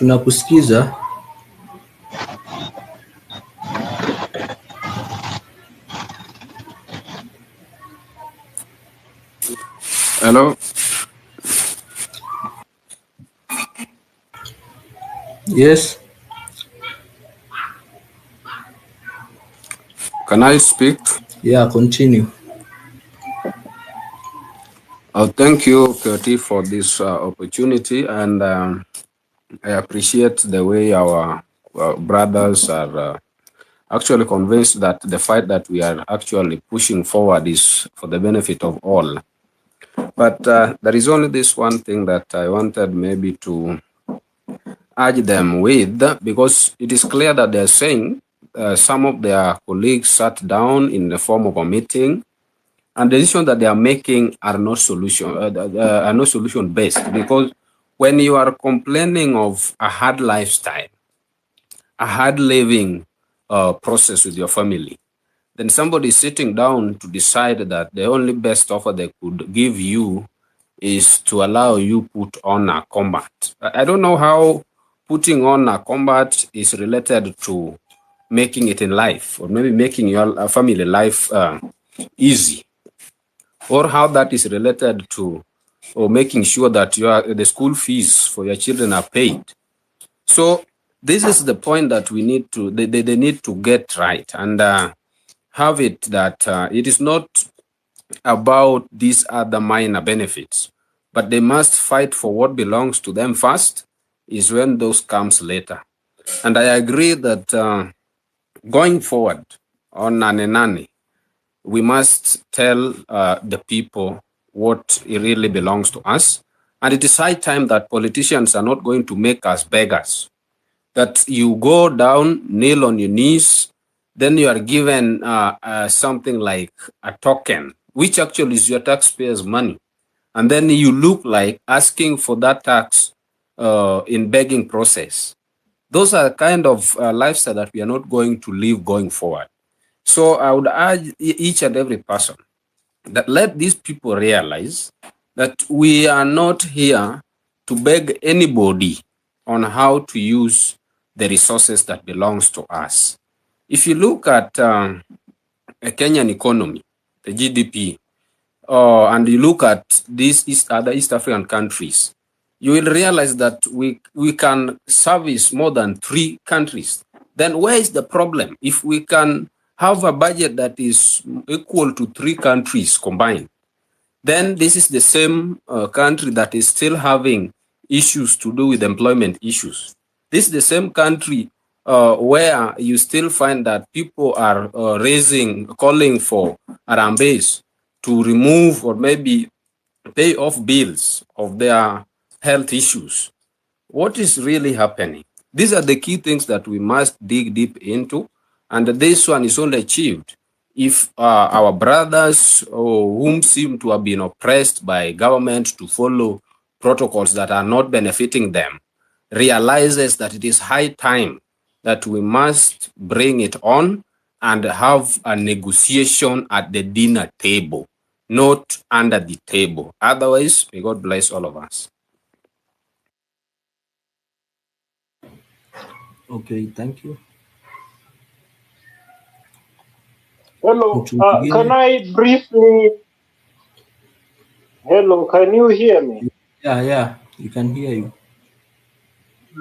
Tunakusikiza. Hello. Yes. Can I speak? Yeah, continue. Thank you, Curti, for this opportunity, and I appreciate the way our brothers are actually convinced that the fight that we are actually pushing forward is for the benefit of all. But there is only this one thing that I wanted maybe to urge them with, because it is clear that they're saying some of their colleagues sat down in the form of a meeting, and the decisions that they are making are not solution based, because when you are complaining of a hard lifestyle, a hard living process with your family, then somebody is sitting down to decide that the only best offer they could give you is to allow you put on a combat. I don't know how putting on a combat is related to making it in life, or maybe making your family life easy, or how that is related to or making sure that the school fees for your children are paid. So this is the point that we need to they need to get right, and have it that it is not about these other minor benefits, but they must fight for what belongs to them first, is when those comes later. And I agree that going forward on Nane, we must tell the people what it really belongs to us. And it is high time that politicians are not going to make us beggars. That you go down, kneel on your knees, then you are given something like a token, which actually is your taxpayers' money. And then you look like asking for that tax in begging process. Those are kind of lifestyle that we are not going to live going forward. So I would urge each and every person that let these people realize that we are not here to beg anybody on how to use the resources that belongs to us. If you look at a Kenyan economy, the GDP, and you look at these other East African countries, you will realize that we can service more than 3 countries. Then where is the problem? If we can have a budget that is equal to 3 countries combined, then this is the same country that is still having issues to do with employment issues. This is the same country where you still find that people are calling for Arambes to remove or maybe pay off bills of their health issues. What is really happening? These are the key things that we must dig deep into, and this one is only achieved if our brothers whom seem to have been oppressed by government to follow protocols that are not benefiting them realizes that it is high time that we must bring it on and have a negotiation at the dinner table, not under the table. Otherwise, may God bless all of us. Okay, thank you. Hello, can I briefly... Hello, can you hear me? Yeah, you can hear you.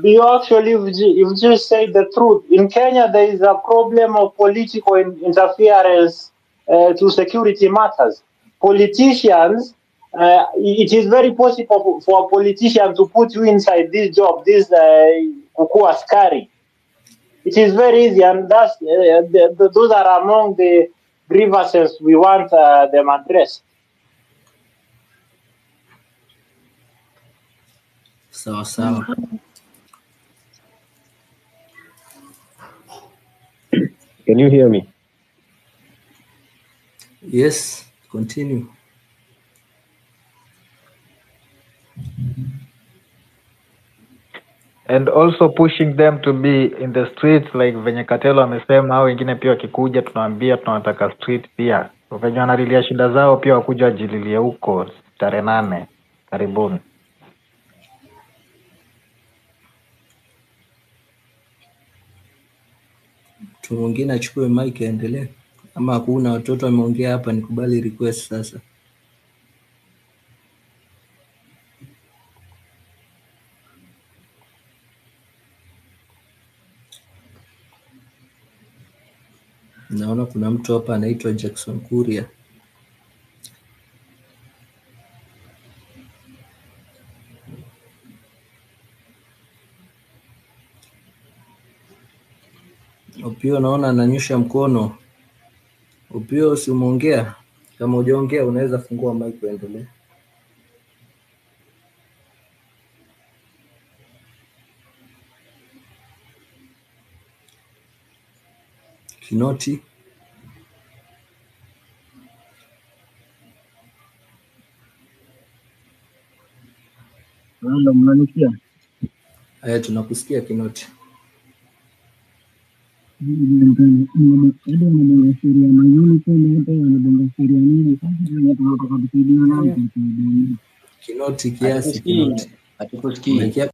You actually, you've just said the truth. In Kenya, there is a problem of political interference to security matters. Politicians, it is very possible for a politician to put you inside this job, this kuku askari. It is very easy, and that's those are among the grievances we want them addressed. So. Can you hear me? Yes, continue. And also pushing them to be in the streets, like venye Katelo amesema, au wengine pia wakikuja tunawaambia tunawataka street pia. Venye wanalilia shida zao pia wakuja wajililie huko tarehe 8. Karibuni. Mtu mwingine achukue mic aendelee, ama hakuna watoto wameongea hapa, nikubali request sasa. Naona kuna mtu hapa anaitwa Jackson Kuria. Opio naona ananyosha mkono. Opio, si umeongea? Kama hujaongea unaweza fungua mic uendelee. Kinoti. Hello, mnanisikia? Haya, tunakusikia Kinoti. Wanabonga sheria mayuniform hapa, wanabonga sheria nini? Sasa tunataka tusaidiane na Kinoti kiasi, Kinoti. Hatukusikii. Umeingia?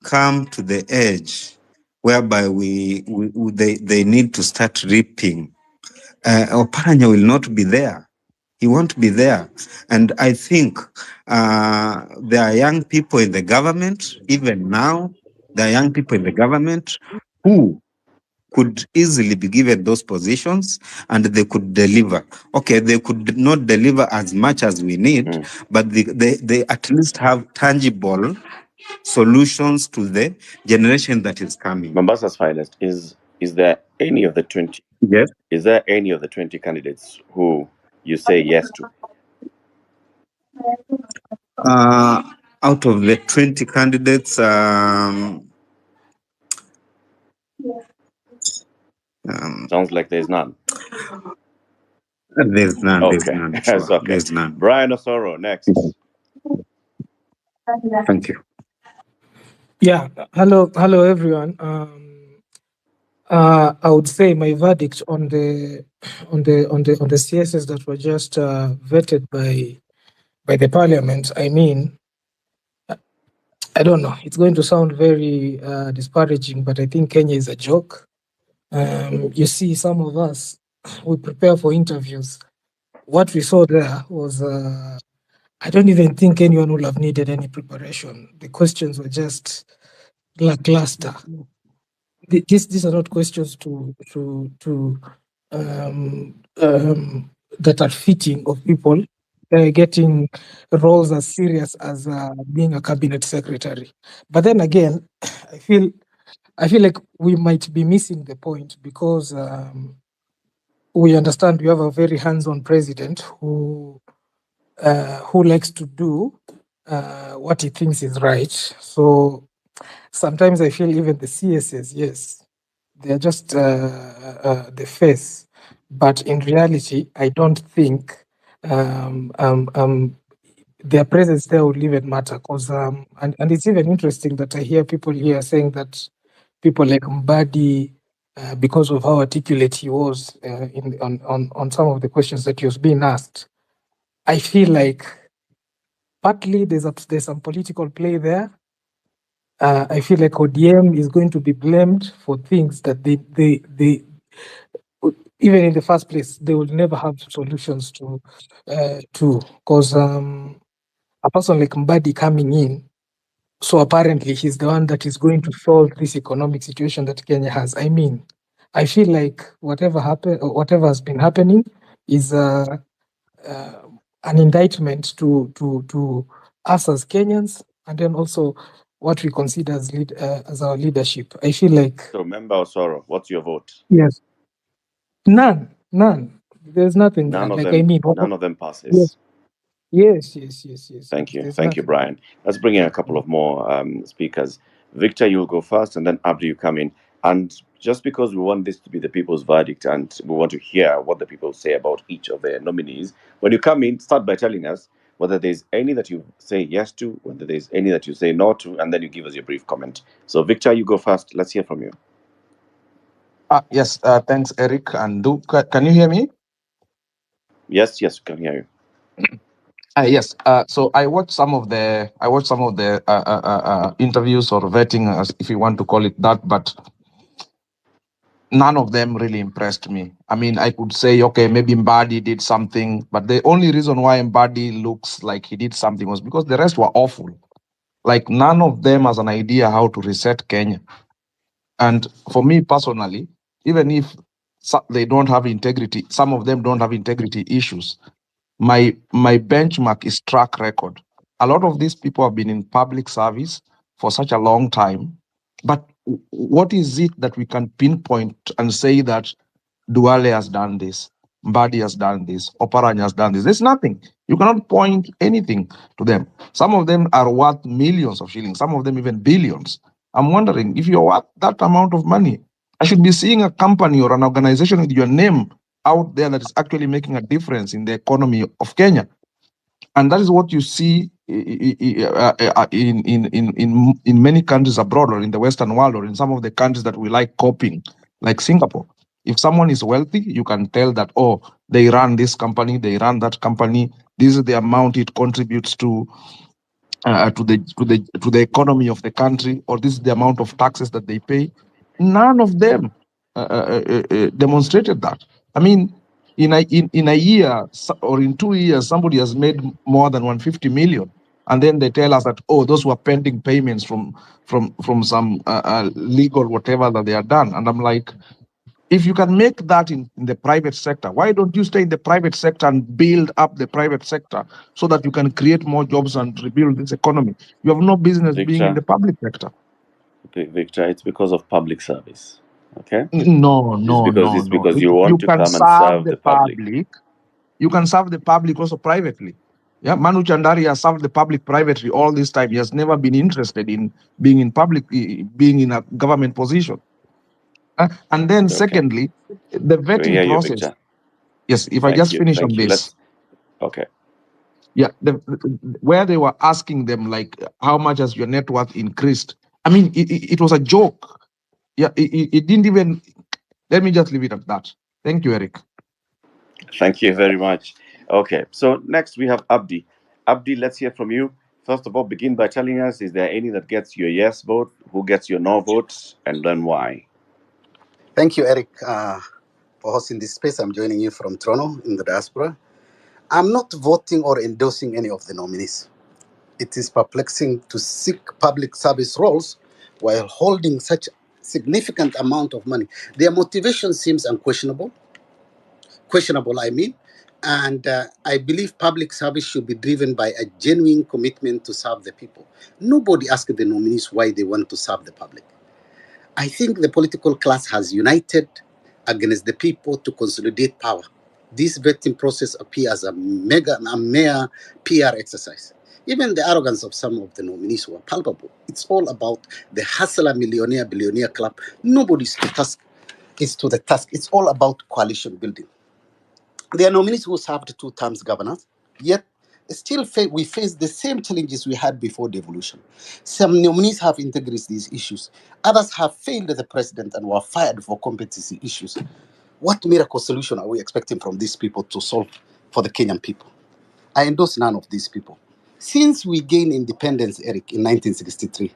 Come to the edge whereby they need to start reaping. Oparanya will not be there. He won't be there. And I think there are young people in the government, even now, there are young people in the government who could easily be given those positions and they could deliver. Okay, they could not deliver as much as we need, but they at least have tangible solutions to the generation that is coming. Mombasa's finest, is there any of the 20? Yes. Is there any of the 20 candidates who you say yes to? Out of the 20 candidates, Sounds like there's none. There's none. Okay. There's none. That's Sure. okay. There's none. Brian Osoro, next. Thank you. Yeah. Hello, everyone. I would say my verdict on the CSs that were just vetted by the parliament. I mean, I don't know. It's going to sound very disparaging, but I think Kenya is a joke. You see, some of us, we prepare for interviews. What we saw there was, I don't even think anyone would have needed any preparation. The questions were just lackluster. These are not questions that are fitting of people getting roles as serious as being a cabinet secretary. But then again, I feel like we might be missing the point because we understand we have a very hands-on president who likes to do what he thinks is right. So sometimes I feel even the CSs, yes, they're just the face, but in reality, I don't think their presence there would even matter. Because and it's even interesting that I hear people here saying that people like Mbadi, because of how articulate he was on some of the questions that he was being asked, I feel like partly there's some political play there. I feel like ODM is going to be blamed for things that they even in the first place they will never have solutions to because a person like Mbadi coming in, so apparently he's the one that is going to solve this economic situation that Kenya has. I mean, I feel like whatever has been happening is an indictment to us as Kenyans, and then also what we consider as our leadership. I feel like. So, Member Osoro, what's your vote? Yes. None. There's nothing. None of like them. I mean, None of them passes. Yes. Thank you. There's Thank you, nothing. Brian. Let's bring in a couple of more speakers. Victor, you'll go first, and then Abdi, you come in. And just because we want this to be the people's verdict and we want to hear what the people say about each of their nominees, when you come in, start by telling us whether there's any that you say yes to, whether there's any that you say no to, and then you give us your brief comment. So, Victor, you go first. Let's hear from you. Yes, thanks, Eric. And can you hear me? Yes, yes, we can hear you. Yes. So I watched some of the interviews or vetting, as if you want to call it that, but none of them really impressed me. I mean, I could say, okay, maybe Mbadi did something, but the only reason why Mbadi looks like he did something was because the rest were awful. Like none of them has an idea how to reset Kenya. And for me personally, even if they don't have integrity, some of them don't have integrity issues. My benchmark is track record. A lot of these people have been in public service for such a long time, but what is it that we can pinpoint and say that Duale has done this, Mbadi has done this, Oparanya has done this? There's nothing. You cannot point anything to them. Some of them are worth millions of shillings, some of them even billions. I'm wondering, if you're worth that amount of money, I should be seeing a company or an organization with your name out there that is actually making a difference in the economy of Kenya. And that is what you see in many countries abroad, or in the Western world, or in some of the countries that we like copying, like Singapore. If someone is wealthy, you can tell that, oh, they run this company, they run that company, this is the amount it contributes to the economy of the country, or this is the amount of taxes that they pay. None of them demonstrated that. I mean, in a year or in 2 years, somebody has made more than 150 million, and then they tell us that, oh, those were pending payments from some legal whatever that they are done. And I'm like, if you can make that in the private sector, why don't you stay in the private sector and build up the private sector so that you can create more jobs and rebuild this economy? You have no business being in the public sector. Victor, it's because of public service. Okay? No. It's because you want to can come and serve the public. You can serve the public also privately. Yeah, Manu Chandari has served the public privately all this time. He has never been interested in being in public, being in a government position. And then, secondly, the vetting process. Victor. Yes, if I just finish on this. Okay. Yeah, where they were asking them, like, how much has your net worth increased? I mean, it was a joke. Yeah, it didn't even. Let me just leave it at that. Thank you, Eric. Thank you very much. Okay, so next we have Abdi. Abdi, let's hear from you. First of all, begin by telling us, is there any that gets your yes vote, who gets your no vote, and then why? Thank you, Eric, for hosting this space. I'm joining you from Toronto in the diaspora. I'm not voting or endorsing any of the nominees. It is perplexing to seek public service roles while holding such significant amount of money. Their motivation seems unquestionable. And I believe public service should be driven by a genuine commitment to serve the people. Nobody asked the nominees why they want to serve the public. I think the political class has united against the people to consolidate power. This vetting process appears as a mere PR exercise. Even the arrogance of some of the nominees were palpable. It's all about the hustler, millionaire, billionaire club. Nobody's to the task. It's all about coalition building. There are nominees who served 2 terms governors, yet still we face the same challenges we had before devolution. Some nominees have integrated these issues. Others have failed the president and were fired for competency issues. What miracle solution are we expecting from these people to solve for the Kenyan people? I endorse none of these people. Since we gained independence, Eric, in 1963,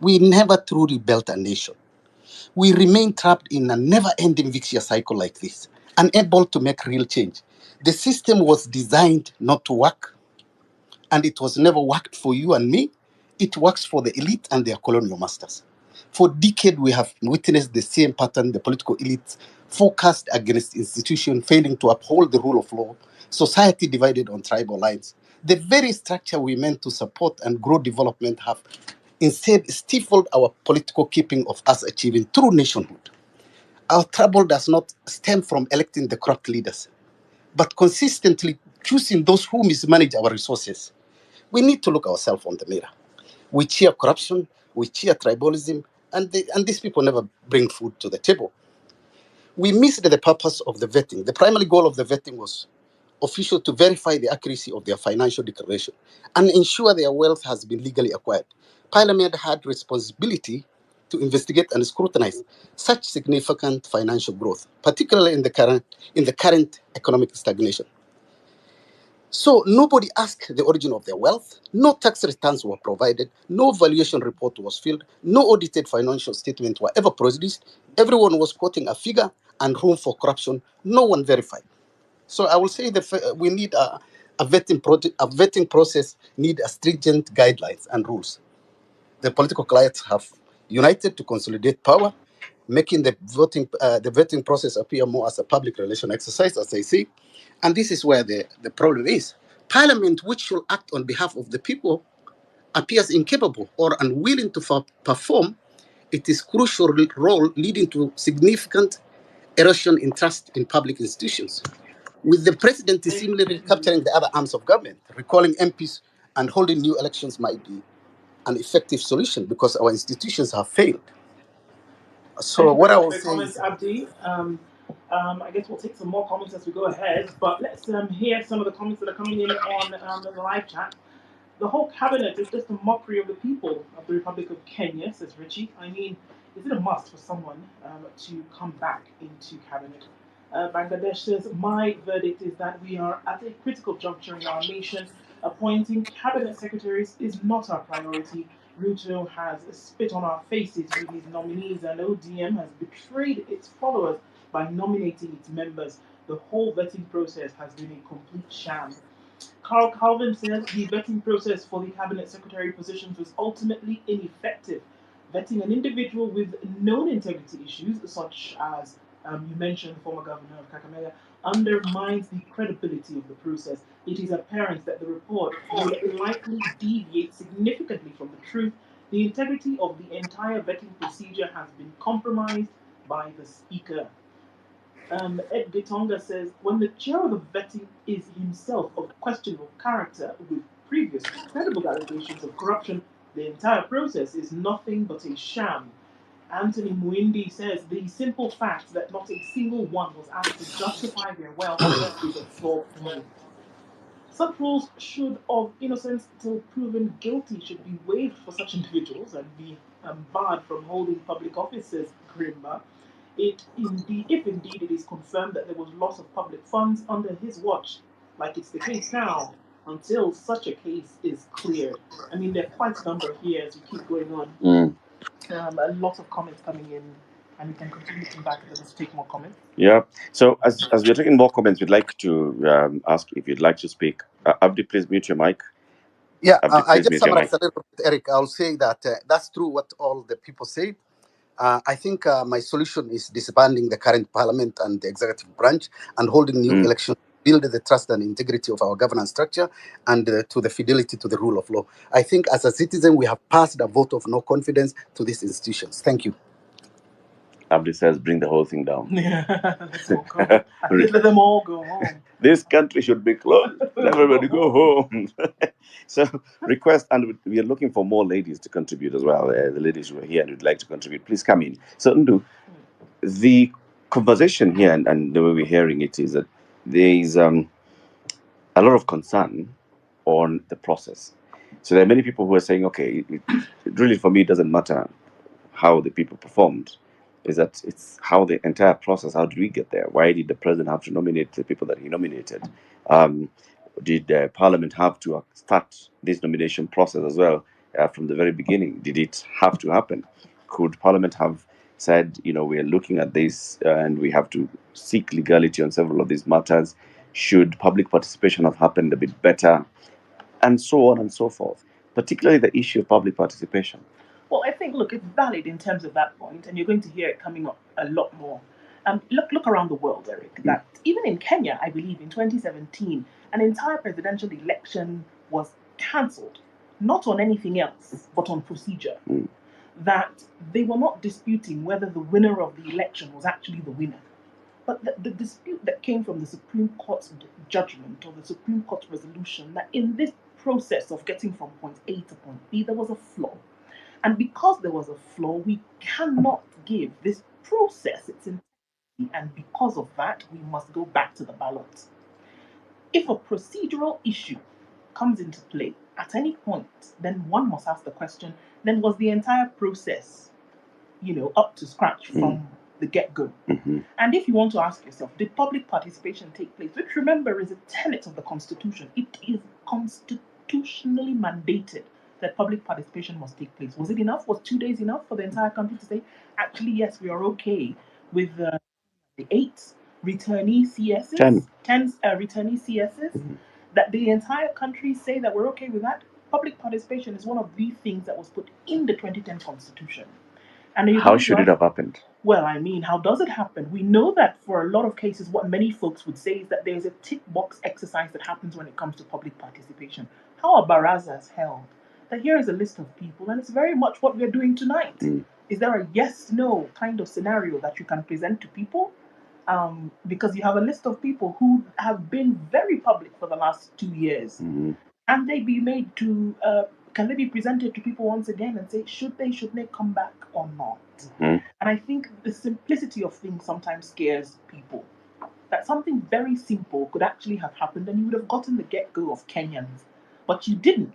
we never truly built a nation. We remain trapped in a never-ending vicious cycle like this, unable to make real change. The system was designed not to work, and it was never worked for you and me. It works for the elite and their colonial masters. For decades, we have witnessed the same pattern: the political elites focused against institutions, failing to uphold the rule of law, society divided on tribal lines. The very structure we meant to support and grow development have instead stifled our political keeping of us achieving true nationhood. Our trouble does not stem from electing the corrupt leaders, but consistently choosing those who mismanage our resources. We need to look ourselves on the mirror. We cheer corruption, we cheer tribalism, and these people never bring food to the table. We missed the purpose of the vetting. The primary goal of the vetting was official to verify the accuracy of their financial declaration and ensure their wealth has been legally acquired. Parliament had responsibility to investigate and scrutinize such significant financial growth, particularly in the current economic stagnation. So nobody asked the origin of their wealth. No tax returns were provided. No valuation report was filled. No audited financial statement were ever produced. Everyone was quoting a figure and room for corruption. No one verified. So I will say that we need a vetting process, need a stringent guidelines and rules. The political clients have united to consolidate power, making the vetting process appear more as a public relation exercise, as I say. And this is where the problem is. Parliament, which should act on behalf of the people, appears incapable or unwilling to perform its crucial role, leading to significant erosion in trust in public institutions. With the president seemingly capturing the other arms of government, recalling MPs and holding new elections might be an effective solution because our institutions have failed. So what I will say comments, is, Abdi. I guess we'll take some more comments as we go ahead, but let's hear some of the comments that are coming in on the live chat. The whole cabinet is just a mockery of the people of the Republic of Kenya, says Richie. I mean, is it a must for someone to come back into cabinet? Bangladesh says, my verdict is that we are at a critical juncture in our nation. Appointing cabinet secretaries is not our priority. Ruto has spit on our faces with his nominees, and ODM has betrayed its followers by nominating its members. The whole vetting process has been a complete sham. Carl Calvin says the vetting process for the cabinet secretary positions was ultimately ineffective. Vetting an individual with known integrity issues, such as you mentioned, the former governor of Kakamega, undermines the credibility of the process. It is apparent that the report would likely deviate significantly from the truth. The integrity of the entire vetting procedure has been compromised by the speaker. Ed Gitonga says, when the chair of the vetting is himself of questionable character with previous credible allegations of corruption, the entire process is nothing but a sham. Anthony Muindi says, the simple fact that not a single one was asked to justify their wealth is a flawed point. Such rules should, of innocence till proven guilty, should be waived for such individuals and be barred from holding public office, says Grimba. If indeed it is confirmed that there was loss of public funds under his watch, like it's the case now, until such a case is cleared. I mean, there are quite a number here as we keep going on. A lot of comments coming in, and we can continue to come back and let's take more comments. Yeah. So as we're taking more comments, we'd like to ask if you'd like to speak. Abdi, please mute your mic. yeah, Abdi, I please just mute your mic. summarized a little bit, Eric. I'll say that that's true what all the people say. I think my solution is disbanding the current parliament and the executive branch and holding new elections, build the trust and integrity of our governance structure and to the fidelity to the rule of law. I think as a citizen, we have passed a vote of no confidence to these institutions. Thank you. Abdi says, bring the whole thing down. Let's all go. Let them all go home. This country should be closed. Let everybody go home. So, request, and we are looking for more ladies to contribute as well. The ladies who are here and would like to contribute, please come in. So, Ndu, the conversation here and the way we're hearing it is that there is a lot of concern on the process. So, there are many people who are saying, okay, it really for me, it doesn't matter how the people performed. Is that it's how the entire process, how did we get there? Why did the president have to nominate the people that he nominated? Did Parliament have to start this nomination process as well from the very beginning? Did it have to happen? Could Parliament have said, we are looking at this and we have to seek legality on several of these matters? Should public participation have happened a bit better? And so on and so forth, particularly the issue of public participation. Well, I think, look, it's valid in terms of that point, and you're going to hear it coming up a lot more. Look around the world, Eric, that even in Kenya, I believe in 2017, an entire presidential election was cancelled, not on anything else, but on procedure. That they were not disputing whether the winner of the election was actually the winner. But the dispute that came from the Supreme Court's judgment or the Supreme Court resolution that in this process of getting from point A to point B, there was a flaw. And because there was a flaw, we cannot give this process its integrity, and because of that, we must go back to the ballot. If a procedural issue comes into play at any point, then one must ask the question, then was the entire process, up to scratch from the get-go. Mm-hmm. And if you want to ask yourself, did public participation take place? Which, remember, is a tenet of the Constitution. It is constitutionally mandated that public participation must take place. Was it enough? Was 2 days enough for the entire country to say, actually, yes, we are okay with the 8 returnee CSs, 10 returnee CSs, that the entire country say that we're okay with that? Public participation is one of the things that was put in the 2010 Constitution. And how should it have happened? Well, I mean, how does it happen? We know that for a lot of cases, what many folks would say is that there's a tick box exercise that happens when it comes to public participation. How a baraza is held, that here is a list of people, and it's very much what we're doing tonight. Is there a yes-no kind of scenario that you can present to people? Because you have a list of people who have been very public for the last 2 years. And they be made to, can they be presented to people once again and say, should they come back or not? And I think the simplicity of things sometimes scares people. That something very simple could actually have happened and you would have gotten the get-go of Kenyans. But you didn't,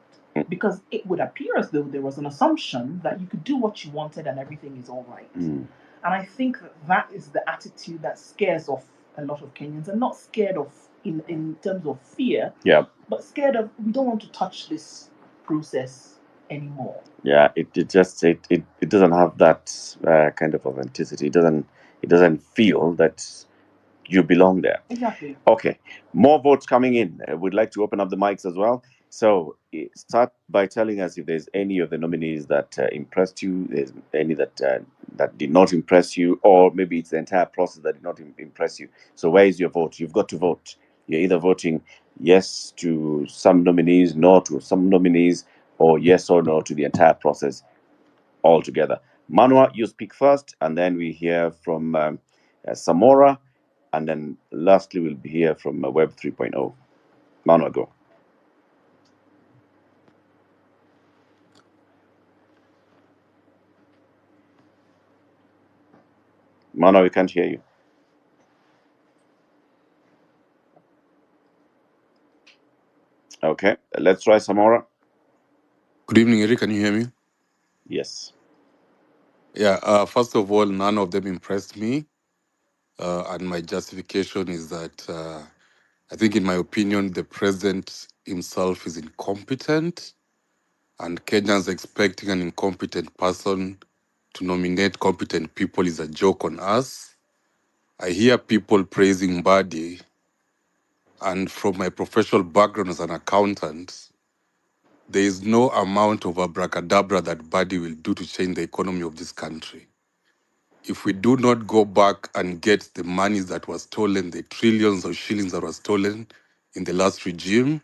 because it would appear as though there was an assumption that you could do what you wanted and everything is all right. And I think that is the attitude that scares off a lot of Kenyans, and not scared of in terms of fear, but scared of, we don't want to touch this process anymore. Yeah, it doesn't have that kind of authenticity. It doesn't feel that you belong there. Exactly. Okay, more votes coming in. We'd like to open up the mics as well. So start by telling us if there's any of the nominees that impressed you, there's any that did not impress you, or maybe it's the entire process that did not impress you. So where is your vote? You've got to vote. You're either voting yes to some nominees, no to some nominees, or yes or no to the entire process altogether. Manua, you speak first, and then we hear from Samora, and then lastly we'll be here from Web 3.0. Manua, go. Manua, we can't hear you. Okay, let's try Samora. Good evening, Eric. Can you hear me? Yes. Yeah, first of all, none of them impressed me. And my justification is that I think, in my opinion, the president himself is incompetent, and Kenyans expecting an incompetent person to nominate competent people is a joke on us. I hear people praising Mbadi, and from my professional background as an accountant, there is no amount of abracadabra that Mbadi will do to change the economy of this country. If we do not go back and get the money that was stolen, the trillions of shillings that was stolen in the last regime,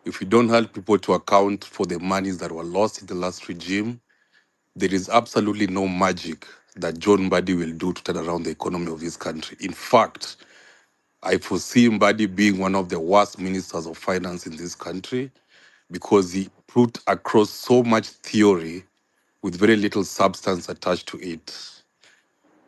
if we don't help people to account for the monies that were lost in the last regime, there is absolutely no magic that John Mbadi will do to turn around the economy of this country. In fact, I foresee Mbadi being one of the worst ministers of finance in this country, because he put across so much theory with very little substance attached to it.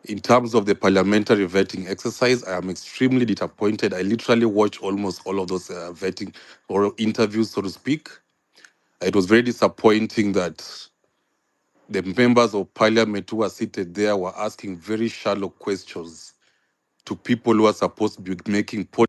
In terms of the parliamentary vetting exercise, I am extremely disappointed. I literally watched almost all of those vetting or interviews, so to speak. It was very disappointing that the members of parliament who were seated there were asking very shallow questions to people who are supposed to be making policy.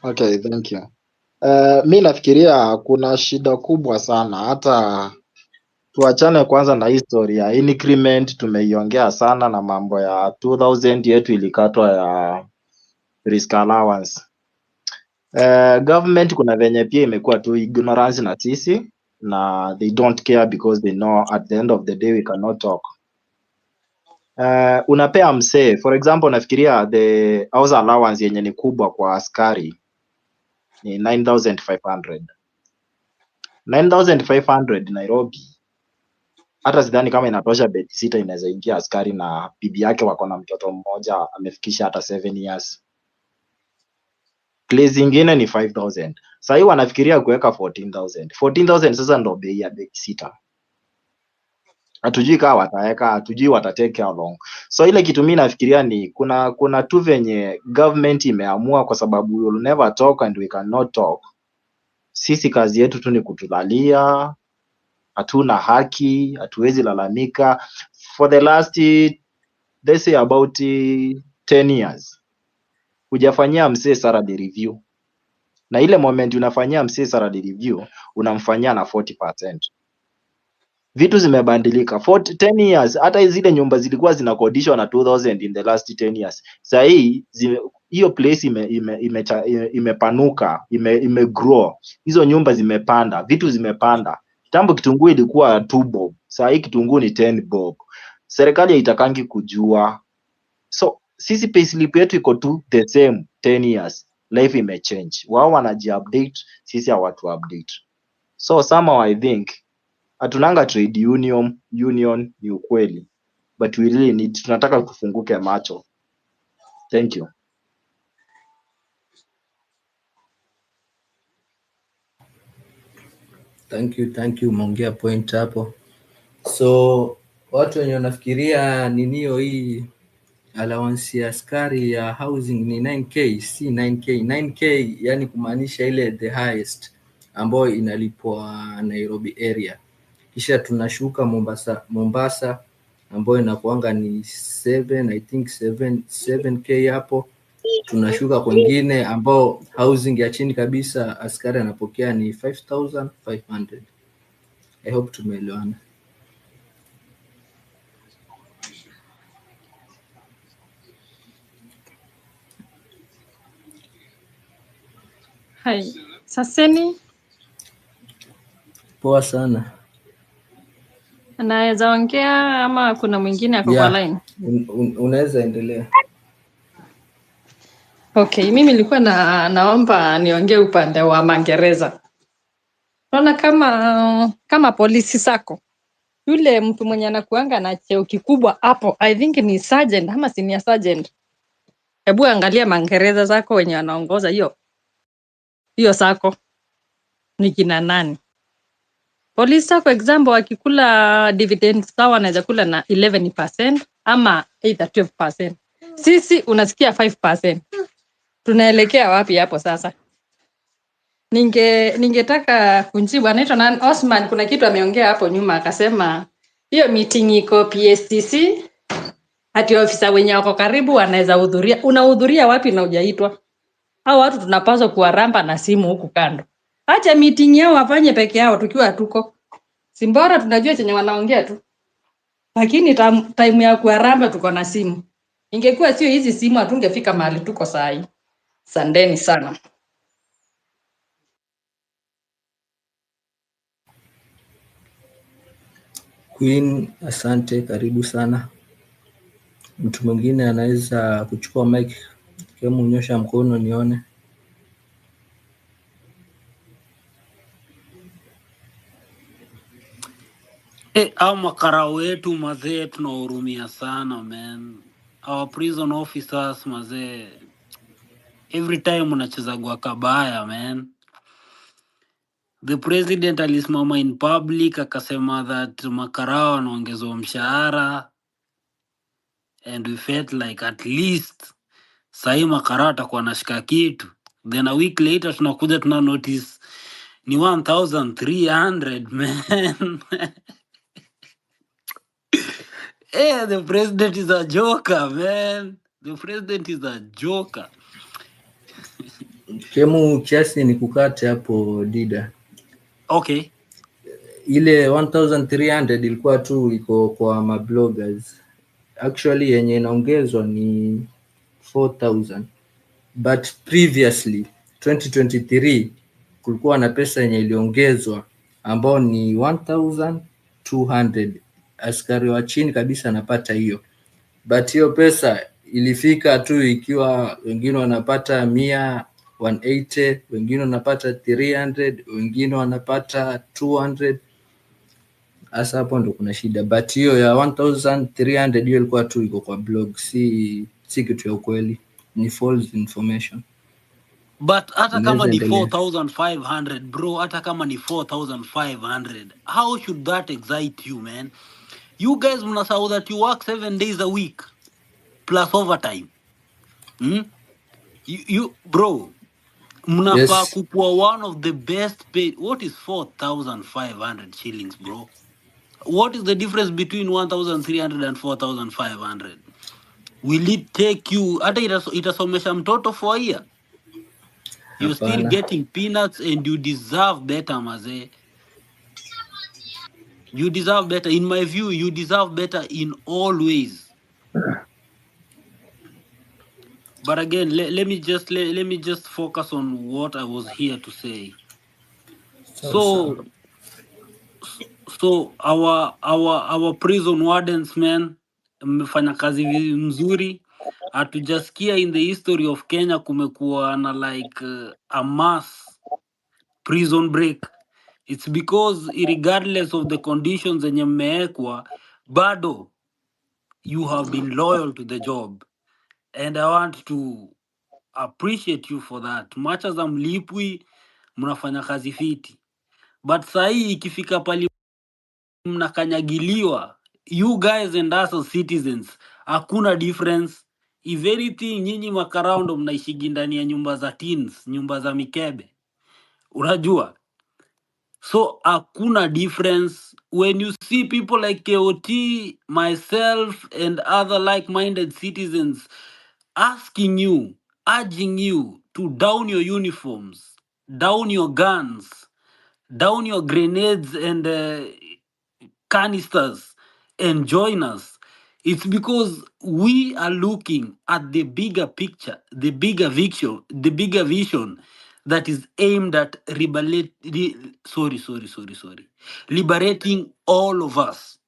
Okay, thank you. Mi nafikiria kuna shida kubwa sana, hata tuachane kwanza na historia. Increment tumeiongea sana, na mambo ya 2000 yetu ilikatwa ya risk allowance. Government kuna venye pia imekuwa tu ignorance na sisi, na they don't care because they know at the end of the day we cannot talk. Unapea msee, for example, nafikiria the house allowance yenye ni kubwa kwa askari ni 9,500. 9,500 Nairobi, hata sidhani kama inatosha bed sita inaweza ingia askari na bibi yake wako na mtoto mmoja amefikisha hata 7 years. Place ingine ni 5,000. Sahii wanafikiria kuweka 14,000. 14,000 sasa ndo bei ya bed sita. Hatujui kama wataweka, hatujui watatake how long. So ile kitu mimi nafikiria ni kuna tu venye government imeamua, kwa sababu we will never talk and we cannot talk. Sisi kazi yetu tu ni kutulalia, hatuna haki, hatuwezi lalamika. For the last let's say about 10 years hujafanyia msee salary review, na ile moment unafanyia msee salary review unamfanyia na 40%. Vitu zimebadilika 10 years. Hata zile nyumba zilikuwa zinakodishwa na 2000 in the last 10 years, sasa hii hiyo place imepanuka, imegrow, hizo nyumba zimepanda, vitu zimepanda. Kitambo kitunguu ilikuwa 2 bob, sasa hii kitunguu ni 10 bob. Serikali haitakangi kujua. So sisi payslip yetu iko tu the same 10 years. Life imechange, wao wanajiupdate, sisi hawatu update. So somehow I think hatunanga trade union ni ukweli, but we really need, tunataka kufunguke macho. Thank you. Thank you, umeongea point hapo. So watu wenye wanafikiria ninio hii allowance ya askari ya housing ni 9k, si 9k. 9k yani kumaanisha ile the highest ambayo inalipwa Nairobi area, kisha tunashuka Mombasa ambayo inakuanga ni 7, I think 7k hapo. Tunashuka kwingine ambao housing ya chini kabisa askari anapokea ni 5500. I hope tumeelewana. Hai, Saseni Poa sana. anaweza ongea ama kuna mwingine ako kwa line? Unaweza endelea. Okay, mimi nilikuwa naomba niongee upande wa Magereza. Naona kama polisi sako, yule mtu mwenye anakuanga na cheo kikubwa hapo, I think ni sergeant ama senior sergeant. Hebu angalia Magereza zako wenye wanaongoza hiyo sako ni kina nani? Polisi sako example wakikula dividends sawa wanaweza kula na 11% ama either 12%. Sisi unasikia 5%. Tunaelekea wapi hapo sasa? Ningetaka kunjibu, anaitwa nani? Osman, kuna kitu ameongea hapo nyuma akasema hiyo meeting iko PSTC, hati ofisa wenye wako karibu wanaweza hudhuria. Unahudhuria wapi na hujaitwa? Hao watu tunapaswa kuwaramba na simu huku kando. Acha meeting yao wafanye peke yao tukiwa tuko. Simbora tunajua chenye wanaongea tu. Lakini time ya kuwaramba tuko na simu. Ingekuwa sio hizi simu hatungefika mahali tuko saa hii. Sandeni sana. Queen, asante, karibu sana. Mtu mwingine anaweza kuchukua mic, kama unyosha mkono nione. Au makarao wetu mazee tunahurumia sana man. Our prison officers mazee, every time unachezagwa kabaya man. The president alisimama in public akasema that makarao wanaongezwa mshahara, and we felt like at least sahi makarao atakuwa anashika kitu. Then a week later tunakuja tuna notice ni 1300 man. The president is a joker, man. The president is a joker. Kemu kiasi ni kukate hapo Dida. Okay. Ile 1300 ilikuwa tu iko kwa mabloggers. Actually yenye inaongezwa ni 4000. But previously 2023 kulikuwa na pesa yenye iliongezwa ambao ni 1200. Askari wa chini kabisa anapata hiyo. But hiyo pesa ilifika tu ikiwa wengine wanapata 180, wengine wanapata 300, wengine wanapata 200. Hasa hapo ndo kuna shida. But hiyo ya 1300 hiyo ilikuwa tu iko kwa blog, si kitu ya ukweli, ni false information. But hata kama ni 4500 bro, hata kama ni 4500, how should that excite you man? You guys mnasahau that you work 7 days a week plus overtime. You bro, mnafaa Yes, kupua one of the best paid. What is 4,500 shillings, bro? What is the difference between 1,300 and 4,500? Will it take you hata itasomesha mtoto for a year? You're still hapana. getting peanuts and you deserve better, maze. You deserve better. In my view, you deserve better in all ways. But again, let me just focus on what I was here to say. Sawa sawa. So our prison wardens, man, mmefanya kazi mzuri. Hatujasikia in the history of Kenya kumekuwa na like a mass prison break. It's because regardless of the conditions zenye mmewekwa, bado you have been loyal to the job, and I want to appreciate you for that. Much as amlipwi, mnafanya kazi fiti, but sahi ikifika pali mnakanyagiliwa, you guys and us as citizens, hakuna difference. If anything, nyinyi makaraundo mnaishigi ndani ya nyumba za teens, nyumba za mikebe, unajua. So hakuna difference when you see people like KOT, myself, and other like-minded citizens asking you, urging you to down your uniforms, down your guns, down your grenades and canisters, and join us. It's because we are looking at the bigger picture, the bigger vision that is aimed at liberating all of us.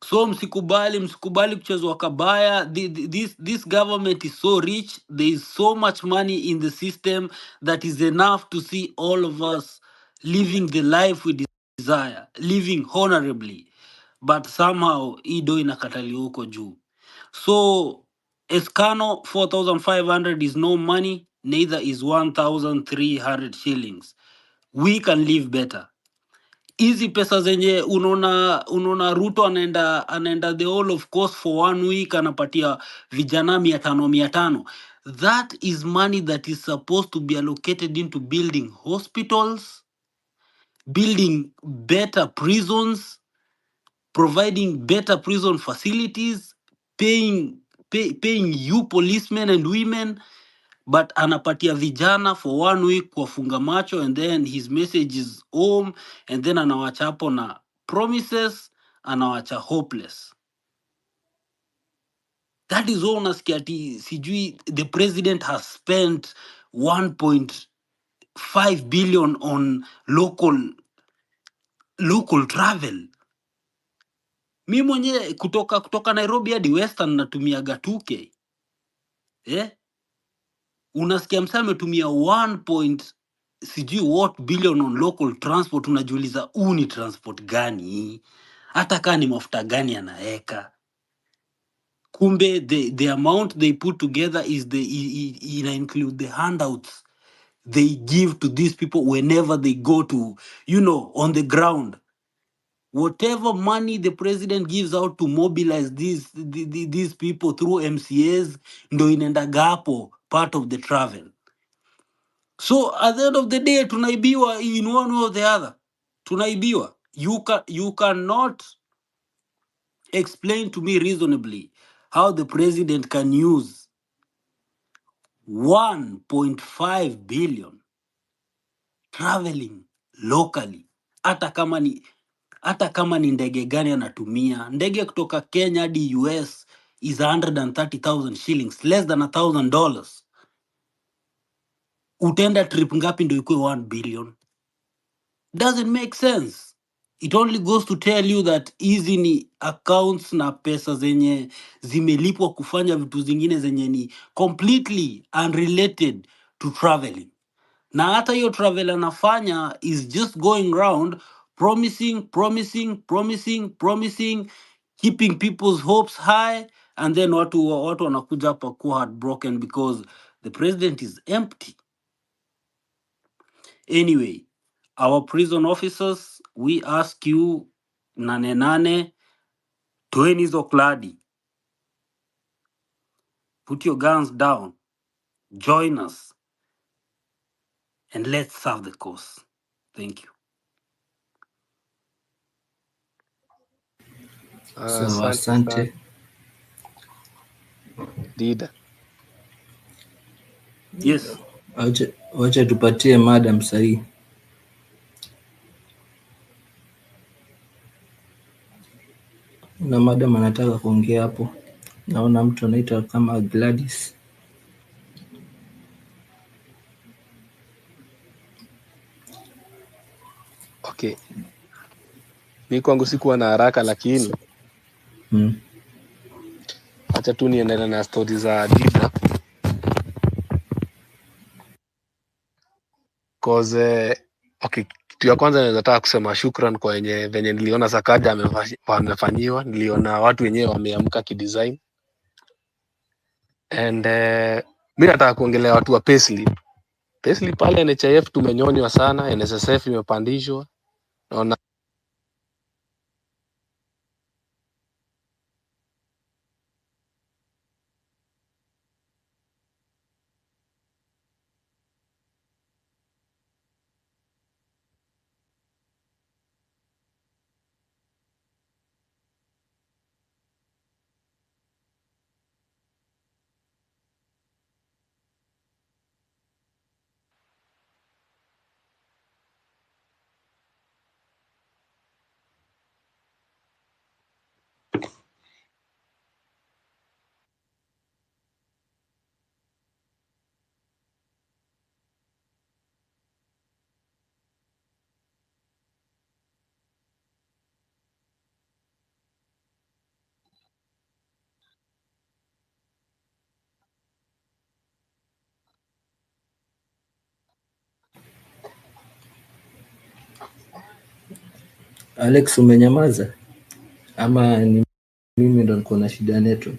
So msikubali kuchezwa kabaya. This government is so rich. There is so much money in the system that is enough to see all of us living the life we desire, living honorably. But somehow ido inakataliwa huko juu. So Escano 4,500 is no money, neither is 1,300 shillings. We can live better. Hizi pesa zenye unaona Ruto anaenda the whole of course for 1 week, anapatia vijana 500. That is money that is supposed to be allocated into building hospitals, building better prisons, providing better prison facilities, paying you policemen and women. But anapatia vijana for 1 week kuwafunga macho, and then his message is home, and then anawacha hapo na promises, anawacha hopeless. That is all unasikia ati sijui the president has spent 1.5 billion on local travel. Mi mwenye kutoka Nairobi hadi Western natumiaga 2K. Unasikia msa ametumia 1 sijui what billion on local transport. Unajiuliza ni transport gani, hata kaa ni mafuta gani anaeka. Kumbe the amount they put together is ina include the handouts they give to these people whenever they go to, on the ground. Whatever money the president gives out to mobilize these people through MCAs, ndo inaendaga hapo part of the travel. So at the end of the day, tunaibiwa in one way or the other. Tunaibiwa. You cannot explain to me reasonably how the president can use 1.5 billion traveling locally. Hata kama ni ndege gani anatumia. Ndege kutoka Kenya hadi US is 130,000 shillings, less than $1,000. Utenda trip ngapi ndo ikuwe 1 billion? Doesn't make sense. It only goes to tell you that hizi ni accounts na pesa zenye zimelipwa kufanya vitu zingine zenye ni completely unrelated to traveling. Na hata hiyo travel anafanya is just going around promising, keeping people's hopes high, and then watu wanakuja hapa kuwa heartbroken because the president is empty. Anyway, our prison officers, we ask you Nane, toeni hizo kladi. Put your guns down. Join us. And let's serve the cause. Thank you. Sawa, Asante sana asante. Dida. Yes. Wacha tupatie madam sahi. Na madam anataka kuongea hapo. Naona mtu anaitwa kama Gladys. Okay, mi kwangu sikuwa na haraka, lakini acha tu niendelee na stori za Dida cause okay, kitu ya kwanza naweza taka kusema shukran kwa venye niliona Sakaja amefanyiwa. Niliona watu wenyewe wameamka kidesign and mi nataka kuongelea watu wa Paisley pale NHIF tumenyonywa sana, NSSF imepandishwa. Naona Alex, umenyamaza ama ni mimi ndo niko na shida network?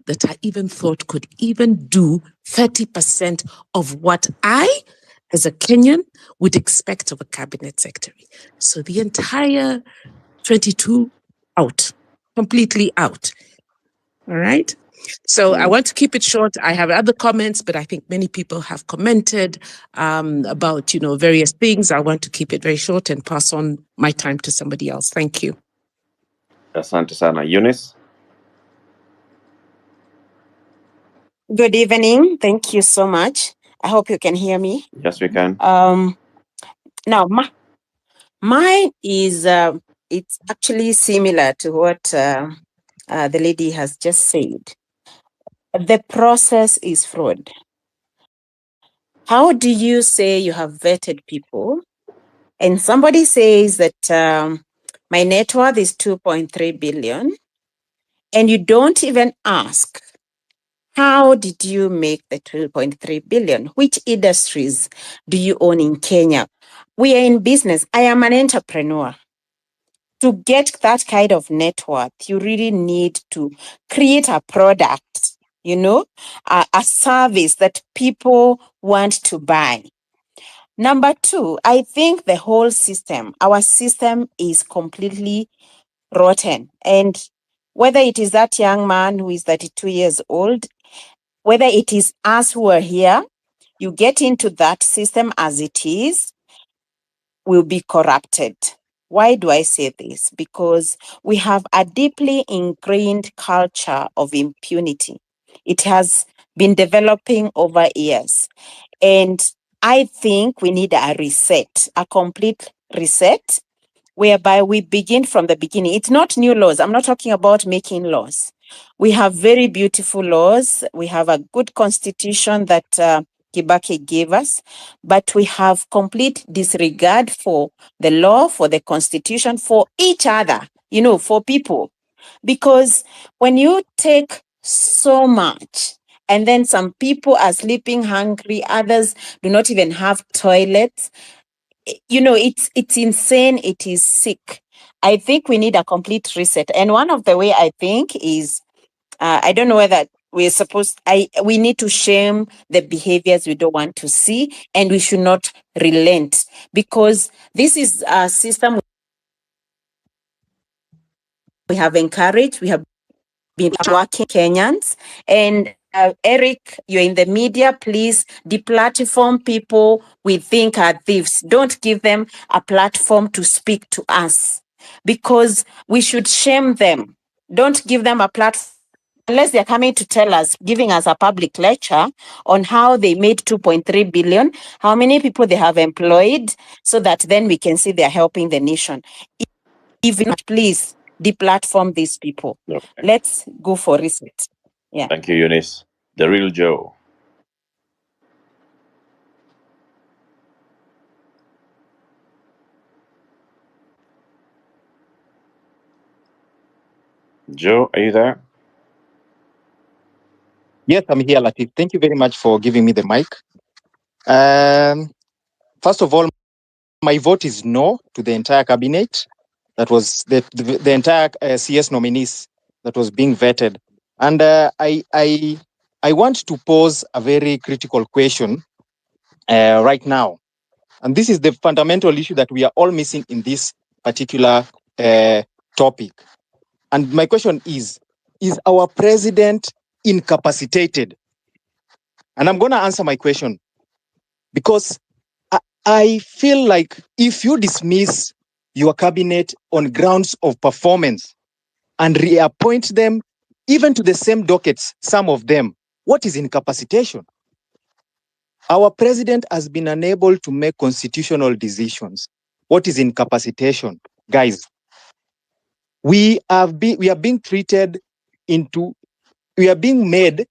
That I even thought could even do 30% of what I, as a Kenyan, would expect of a cabinet secretary. So the entire 22 out, completely out. All right. So I want to keep it short. I have other comments, but I think many people have commented about, various things. I want to keep it very short and pass on my time to somebody else. Thank you. Asante sana. Eunice? Good evening. Thank you so much. I hope you can hear me. Yes, we can. Now, mine is, it's actually similar to what the lady has just said. The process is fraud. How do you say you have vetted people? And somebody says that my net worth is 2.3 billion, and you don't even ask, how did you make the 2.3 billion? Which industries do you own in Kenya? We are in business. I am an entrepreneur. To get that kind of net worth, you really need to create a product, a service that people want to buy. Number two, I think the whole system, our system is completely rotten. And whether it is that young man who is 32 years old, whether it is us who are here, you get into that system as it is, will be corrupted. Why do I say this? Because we have a deeply ingrained culture of impunity. It has been developing over years. And I think we need a reset, a complete reset, whereby we begin from the beginning. It's not new laws. I'm not talking about making laws. We have very beautiful laws. We have a good constitution that Kibaki gave us, but we have complete disregard for the law, for the constitution, for each other, for people. Because when you take so much, and then some people are sleeping hungry, others do not even have toilets, it's insane, it is sick. I think we need a complete reset. And one of the way I think is, I don't know whether we need to shame the behaviors we don't want to see, and we should not relent, because this is a system we have encouraged, we have been working Kenyans. And Eric, you're in the media, please deplatform people we think are thieves. Don't give them a platform to speak to us, because we should shame them. Don't give them a platform unless they're coming to tell us, giving us a public lecture on how they made 2.3 billion, how many people they have employed, so that then we can see they're helping the nation. If not, please deplatform these people. Okay. Let's go for research. Yeah. Thank you, Eunice. The real Joe. Joe, are you there? Yes, I'm here, Latif. Thank you very much for giving me the mic. First of all, my vote is no to the entire cabinet. That was the entire CS nominees that was being vetted. And I want to pose a very critical question right now. And this is the fundamental issue that we are all missing in this particular topic. And my question is our president incapacitated? And I'm going to answer my question because I feel like if you dismiss your cabinet on grounds of performance and reappoint them even to the same dockets, some of them, what is incapacitation? Our president has been unable to make constitutional decisions. What is incapacitation? Guys, we are being treated into, we are being made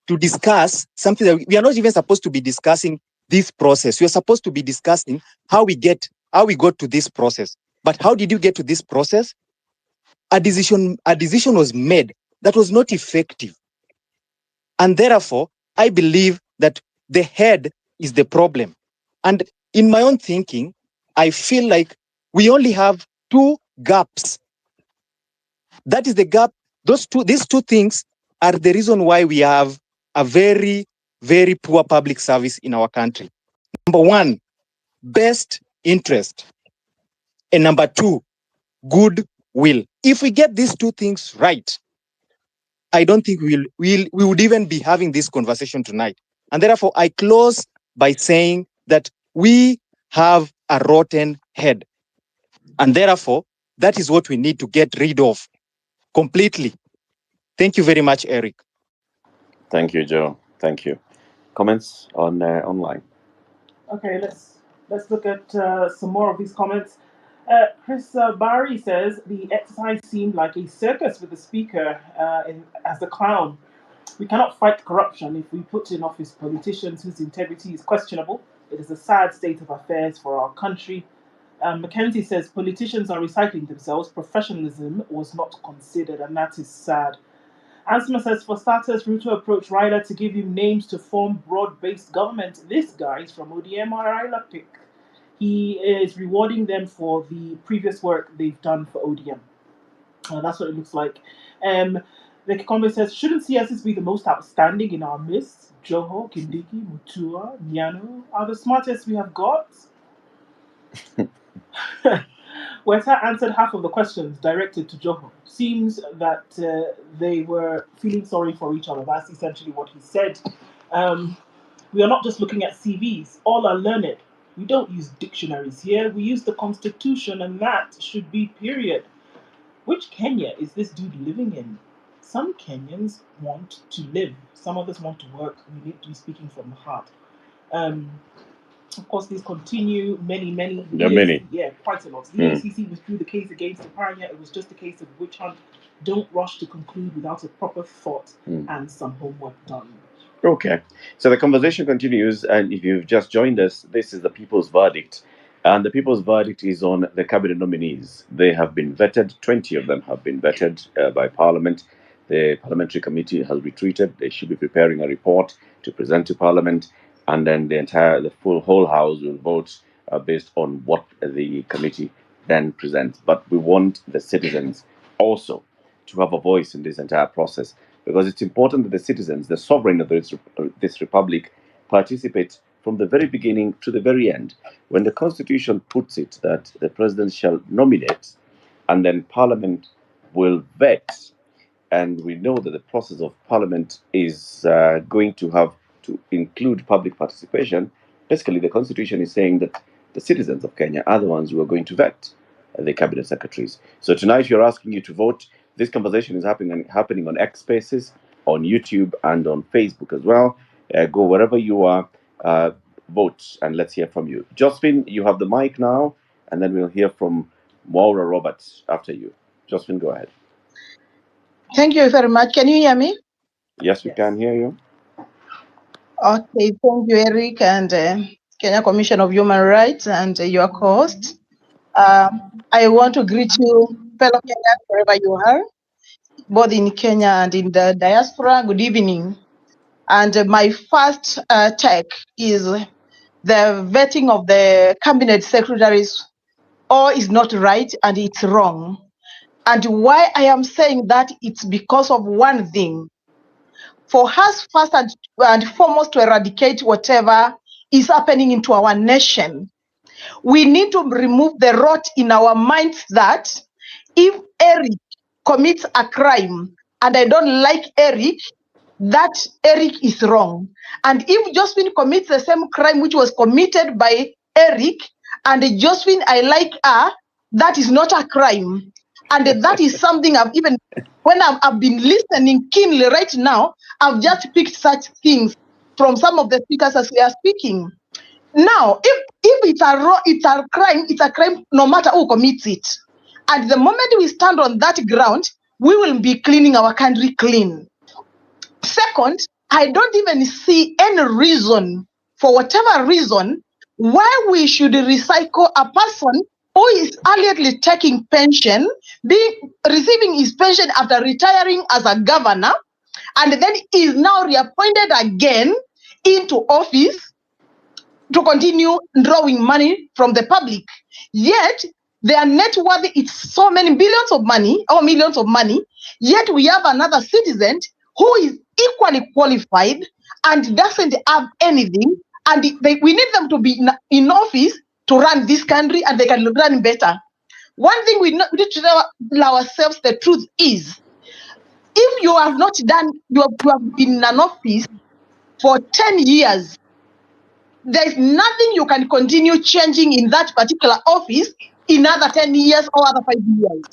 to discuss something that we are not even supposed to be discussing. This process, we are supposed to be discussing how we got to this process. But how did you get to this process? A decision was made that was not effective. And therefore, I believe that the head is the problem. And in my own thinking, I feel like we only have two gaps. That is the gap. These two things are the reason why we have a very, very poor public service in our country. Number one, best interest. And number two, good will. If we get these two things right, I don't think we would even be having this conversation tonight. And therefore, I close by saying that we have a rotten head. And therefore, that is what we need to get rid of completely. Thank you very much, Eric. Thank you, Joe. Thank you. Comments on online? Okay, let's look at some more of these comments. Chris Barry says the exercise seemed like a circus with the speaker as the clown. We cannot fight corruption if we put in office politicians whose integrity is questionable. It is a sad state of affairs for our country. Mackenzie says politicians are recycling themselves. Professionalism was not considered, and that is sad. Ansma says, for starters, Ruto approached Raila to give him names to form broad-based government. This guy is from ODM or Raila pick. He is rewarding them for the previous work they've done for ODM. That's what it looks like. The comment says, shouldn't CSs be the most outstanding in our midst? Joho, Kindiki, Mutua, Nyano are the smartest we have got. Weta answered half of the questions directed to Joho. Seems that they were feeling sorry for each other. That's essentially what he said. We are not just looking at CVs. All are learned. We don't use dictionaries here. We use the Constitution, and that should be period. Which Kenya is this dude living in? Some Kenyans want to live. Some others want to work. We need to be speaking from the heart. Of course, these continue many. There are many. Yeah, quite a lot. The ACC withdrew the case against the Paranya. It was just a case of witch hunt. Don't rush to conclude without a proper thought and some homework done. Okay, so the conversation continues, and if you've just joined us, this is the People's Verdict. And the People's Verdict is on the cabinet nominees. They have been vetted. 20 of them have been vetted by Parliament. The Parliamentary Committee has retreated. They should be preparing a report to present to Parliament, and then the whole House will vote based on what the committee then presents. But we want the citizens also to have a voice in this entire process, because it's important that the citizens, the sovereign of this republic, participate from the very beginning to the very end. When the Constitution puts it that the president shall nominate and then Parliament will vet, and we know that the process of Parliament is going to have to include public participation, basically the Constitution is saying that the citizens of Kenya are the ones who are going to vet the cabinet secretaries. So tonight we're asking you to vote. This conversation is happening on X Spaces, on YouTube, and on Facebook as well. Go wherever you are, vote, and let's hear from you. Josephine, you have the mic now, and then we'll hear from Maura Roberts after you. Josephine, go ahead. Thank you very much. Can you hear me? Yes, we can hear you. Okay, thank you, Eric, and Kenya Commission of Human Rights and your host. I want to greet you, fellow Kenyans, wherever you are, both in Kenya and in the diaspora. Good evening. And my first take is the vetting of the cabinet secretaries all is not right and it's wrong. And why I am saying that, it's because of one thing. For us, first and foremost, to eradicate whatever is happening into our nation, we need to remove the rot in our minds that if Eric commits a crime and I don't like Eric, that Eric is wrong. And if Josephine commits the same crime which was committed by Eric, and Josephine, I like her, that is not a crime. And that is something I've even, when I've been listening keenly right now, I've just picked such things from some of the speakers as we are speaking. Now, if it's a crime no matter who commits it. And the moment we stand on that ground, we will be cleaning our country clean. Second, I don't even see any reason, for whatever reason, why we should recycle a person who is early taking pension, receiving his pension after retiring as a governor, and then is now reappointed again into office to continue drawing money from the public. Yet their net worth is so many billions of money or millions of money, yet we have another citizen who is equally qualified and doesn't have anything, and we need them to be in office to run this country, and they can run better. One thing we need to tell ourselves the truth is, if you have not done, you have been in an office for 10 years, there's nothing you can continue changing in that particular office in other 10 years or other 5 years.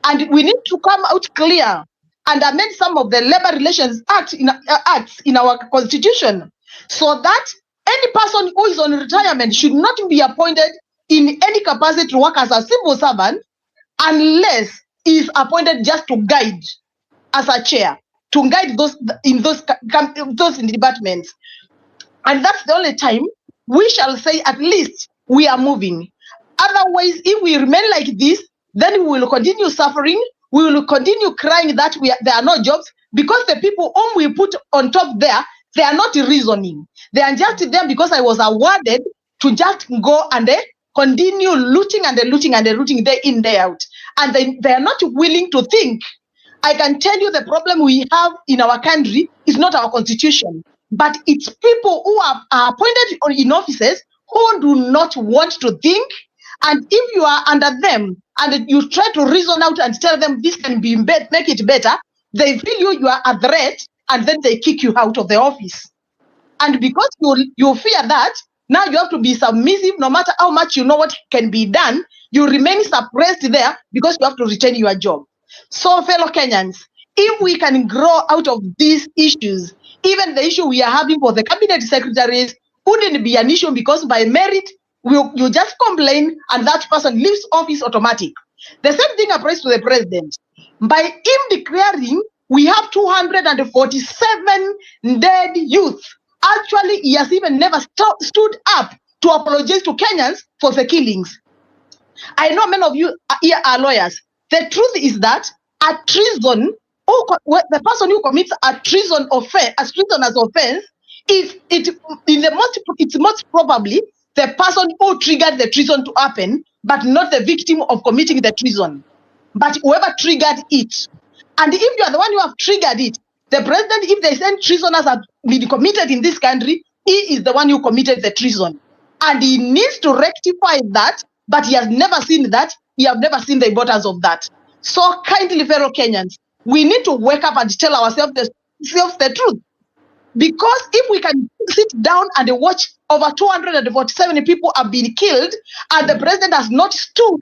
And we need to come out clear and amend some of the Labor Relations Acts in our constitution, so that any person who is on retirement should not be appointed in any capacity to work as a civil servant unless he is appointed just to guide as a chair. to guide those in those departments. And that's the only time we shall say at least we are moving. Otherwise, if we remain like this, then we will continue suffering. We will continue crying that there are no jobs, because the people whom we put on top there, they are not reasoning. They are just there because I was awarded to just go and continue looting and looting and looting day in, day out. And they are not willing to think. I can tell you the problem we have in our country is not our constitution, but it's people who are appointed in offices who do not want to think. And if you are under them and you try to reason out and tell them this can be make it better, they feel you are a threat, and then they kick you out of the office. And because you fear that, now you have to be submissive. No matter how much you know what can be done, you remain suppressed there because you have to retain your job. So, fellow Kenyans, if we can grow out of these issues, even the issue we are having for the cabinet secretaries wouldn't be an issue, because by merit, you just complain and that person leaves office automatic. The same thing applies to the president. By him declaring we have 247 dead youth, actually he has even never stood up to apologize to Kenyans for the killings. I know many of you here are lawyers. The truth is that a treason, the person who commits a treason offense, a treasonous offense, it's most probably the person who triggered the treason to happen, but not the victim of committing the treason, but whoever triggered it. And if you are the one who have triggered it, the president, if they send treasoners have been committed in this country, he is the one who committed the treason. And he needs to rectify that, but he has never seen that. He has never seen the importance of that. So kindly, fellow Kenyans, we need to wake up and tell ourselves the truth. Because if we can sit down and watch over 247 people have been killed, and the president has not stood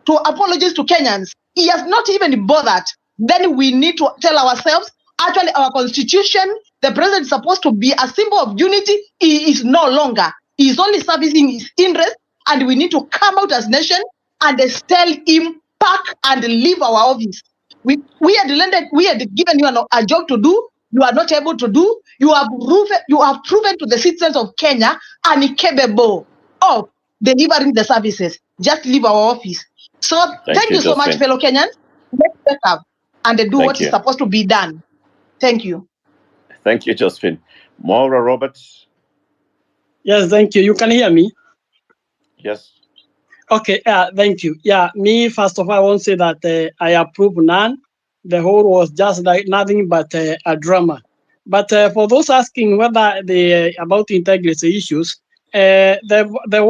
to apologize to Kenyans, he has not even bothered, then we need to tell ourselves, actually our constitution, the president is supposed to be a symbol of unity. He is no longer. He is only servicing his interest, and we need to come out as nation and tell him, pack and leave our office. We had given you a job to do. You are not able to do. You have proven to the citizens of Kenya incapable of delivering the services. Just leave our office. So thank you so much, fellow Kenyans. Let's wake up and do what is supposed to be done. Thank you. Thank you, Josephine. Maura Roberts. Yes, thank you. You can hear me? Yes. Okay, thank you. Yeah, me, first of all, I want to say that I approve Nane. The whole was just like nothing but a drama. But for those asking whether about integrity issues, the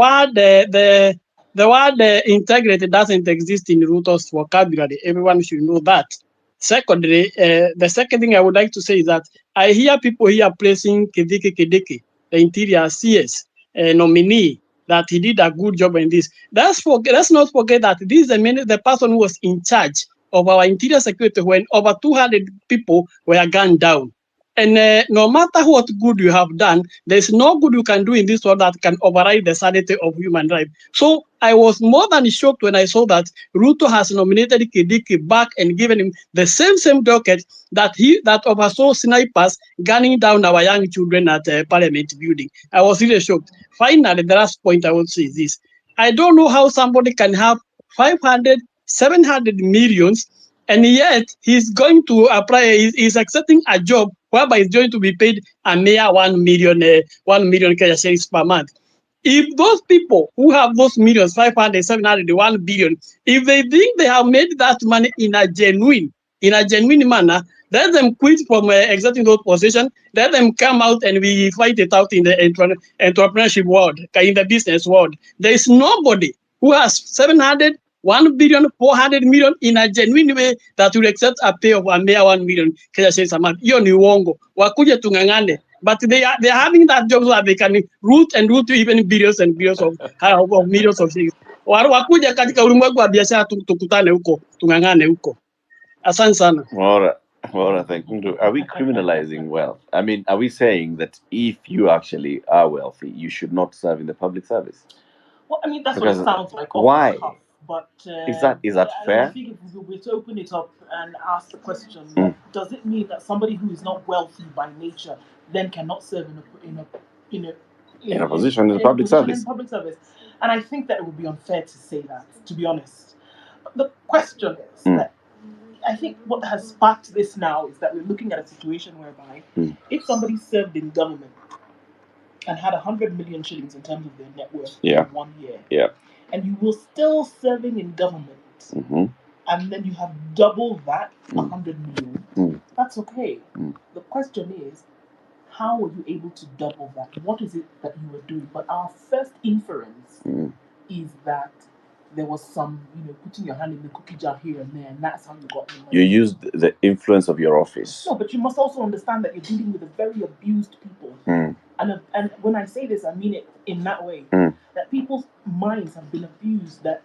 word integrity doesn't exist in Ruto's vocabulary. Everyone should know that. Secondly, the second thing I would like to say is that I hear people here praising Kindiki, the interior CS nominee, that he did a good job in this. Let's not forget that this is the person who was in charge of our interior security when over 200 people were gunned down. And no matter what good you have done, there's no good you can do in this world that can override the sanity of human life. So I was more than shocked when I saw that Ruto has nominated Kindiki back and given him the same docket that oversaw snipers gunning down our young children at Parliament building. I was really shocked. Finally, the last point I want to say is this. I don't know how somebody can have 500, 700 millions, and yet he's going to apply, he's accepting a job whereby he's going to be paid a mere 1 million Kenya shillings per month. If those people who have those millions, 500, 700, 1 billion, if they think they have made that money in a genuine manner, let them quit from accepting those positions. Let them come out and we fight it out in the entrepreneurship world, in the business world. There is nobody who has 700, 1 billion, 400 million in a genuine way that will accept a pay of a mere 1 million Kenya shillings a month. Hiyo ni uongo. Wakuje tungangane. But they are having that job so that they can root to even billions and billions of millions of things. Wakuja katika ulimwengu wa biashara tukutane huko, tungangane huko. Asante sana. Maura, thank you. Are we criminalizing wealth? I mean, are we saying that if you actually are wealthy, you should not serve in the public service? Well, I mean, that's what it sounds like. Why? But Is that I fair? think if we were to open it up and ask the question, does it mean that somebody who is not wealthy by nature then cannot serve in a position in public service? And I think that it would be unfair to say that, to be honest. But the question is that I think what has sparked this now is that we're looking at a situation whereby if somebody served in government and had 100 million shillings in terms of their net worth in 1 year, and you were still serving in government, and then you have double that 100 million, that's okay. The question is, how were you able to double that? What is it that you were doing? But our first inference is that there was some, putting your hand in the cookie jar here and there, and that's how you got the money. You used the influence of your office. No, but you must also understand that you're dealing with a very abused people. And when I say this, I mean it in that way, that people's minds have been abused, that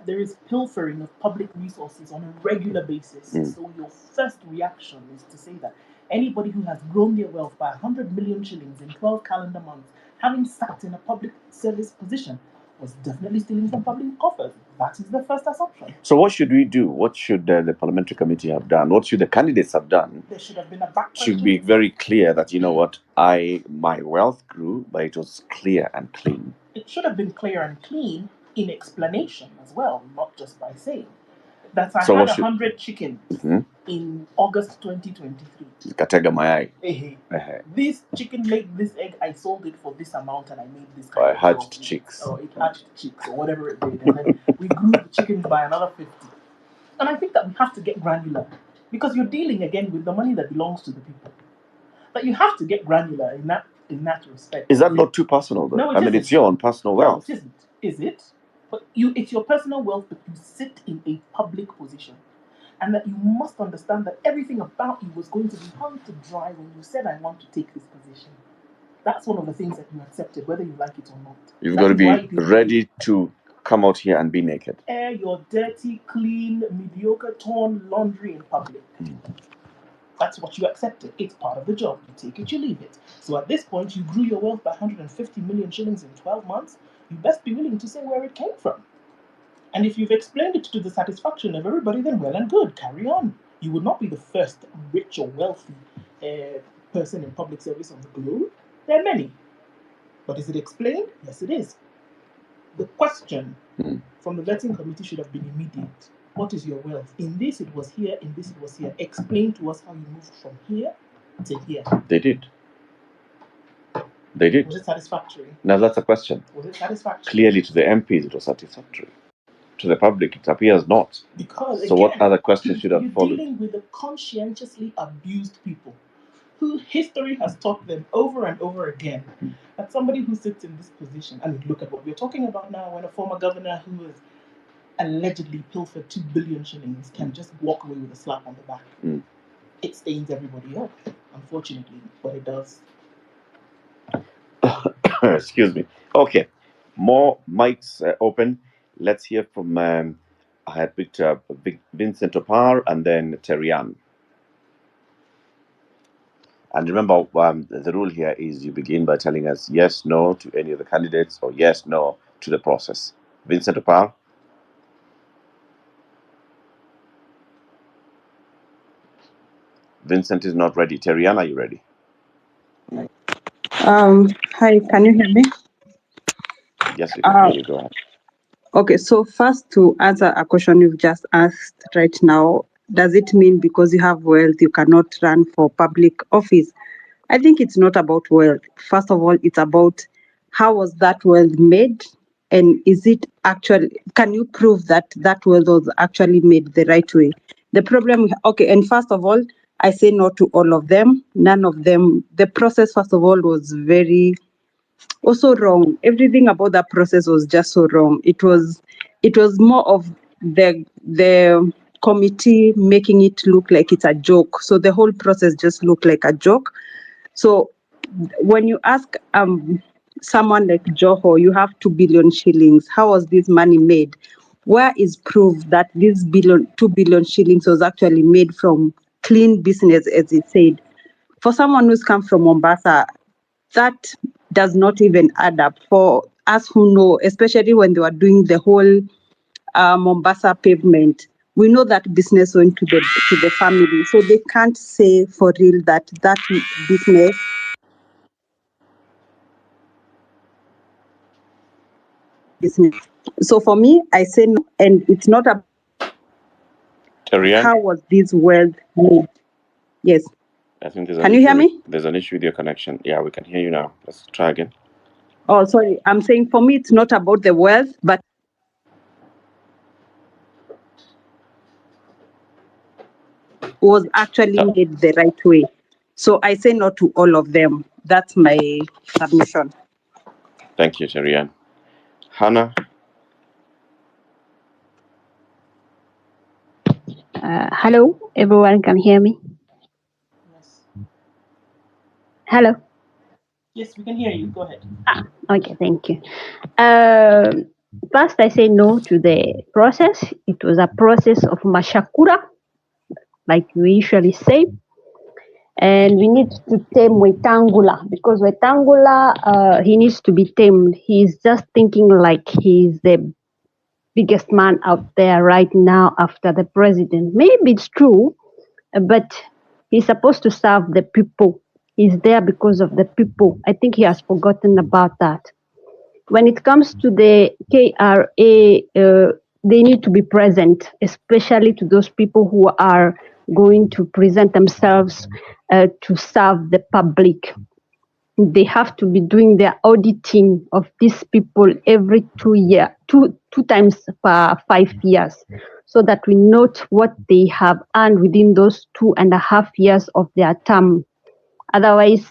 there is pilfering of public resources on a regular basis. So your first reaction is to say that anybody who has grown their wealth by 100 million shillings in 12 calendar months, having sat in a public service position, was definitely stealing from public coffers. That is the first assumption. So what should we do? What should the parliamentary committee have done? What should the candidates have done? There should have been a back question. Should be very clear that, you know what, my wealth grew, but it was clear and clean. It should have been clear and clean in explanation as well, not just by saying that I had 100 chickens in August 2023. Katega mayai. This chicken laid this egg, I sold it for this amount and I made this kind of hatched chicks. Or it hatched chicks or whatever it did. And then we grew the chickens by another 50. And I think that we have to get granular because you're dealing again with the money that belongs to the people. But you have to get granular in that respect. Is that not too personal though? No, I mean, it's your own personal wealth. No, it isn't. Is it? But it's your personal wealth, but you sit in a public position. And that you must understand that everything about you was going to be hung to dry when you said, I want to take this position. That's one of the things that you accepted, whether you like it or not. You've got to be ready to come out here and be naked. Air your dirty, clean, mediocre, torn laundry in public. That's what you accepted. It's part of the job. You take it, you leave it. So at this point, you grew your wealth by 150 million shillings in 12 months. You best be willing to say where it came from. And if you've explained it to the satisfaction of everybody, then well and good. Carry on. You would not be the first rich or wealthy person in public service on the globe. There are many. But is it explained? Yes, it is. The question from the vetting committee should have been immediate. What is your wealth? In this, it was here. In this, it was here. Explain to us how you moved from here to here. They did. They did. Was it satisfactory? Now that's a question. Was it satisfactory? Clearly to the MPs, it was satisfactory. To the public, it appears not. Because, so again, what other questions should have followed? You're dealing with the conscientiously abused people who history has taught them over and over again that somebody who sits in this position, I mean, look at what we're talking about now, when a former governor who has allegedly pilfered 2 billion shillings can just walk away with a slap on the back. It stains everybody else, unfortunately, but it does. Excuse me. Okay, more mics open. Let's hear from I had picked up Vincent Opar and then Terian. And remember, the rule here is you begin by telling us yes, no to any of the candidates or yes, no to the process. Vincent Opar. Vincent is not ready. Terian, are you ready? Hi, can you hear me? Yes, we can hear you. Go ahead. Okay, so first to answer a question you've just asked right now, does it mean because you have wealth you cannot run for public office? I think it's not about wealth. First of all, it's about how was that wealth made, and is it actually, can you prove that that wealth was actually made the right way? The problem, okay, and first of all, I say no to all of them. None of them, the process, first of all, was also wrong. Everything about that process was just so wrong. It was more of the committee making it look like it's a joke. So the whole process just looked like a joke. So when you ask someone like Joho, you have 2 billion shillings. How was this money made? Where is proof that this 2 billion shillings was actually made from clean business, as it said? For someone who's come from Mombasa, that does not even add up. For us who know, especially when they were doing the whole Mombasa pavement. We know that business went to the family, so they can't say for real that business. So for me, I say no, and it's not a. Terian? How was this wealth made? Yes. I think there's Can you hear me? There's an issue with your connection. Yeah, we can hear you now. Let's try again. Oh, sorry. I'm saying for me, it's not about the wealth, but was actually made the right way. So I say no to all of them. That's my submission. Thank you, Terian. Hannah? Hello, everyone can hear me? Yes. Hello? Yes, we can hear you. Go ahead. Okay, thank you. First, I say no to the process. It was a process of mashakura, like we usually say. And we need to tame Wetangula because Wetangula, he needs to be tamed. He's just thinking like he's the biggest man out there right now after the president. Maybe it's true, but he's supposed to serve the people. He's there because of the people. I think he has forgotten about that. When it comes to the KRA, they need to be present, especially to those people who are going to present themselves to serve the public. They have to be doing their auditing of these people every 2 years, two times per 5 years, so that we note what they have earned within those 2.5 years of their term. Otherwise,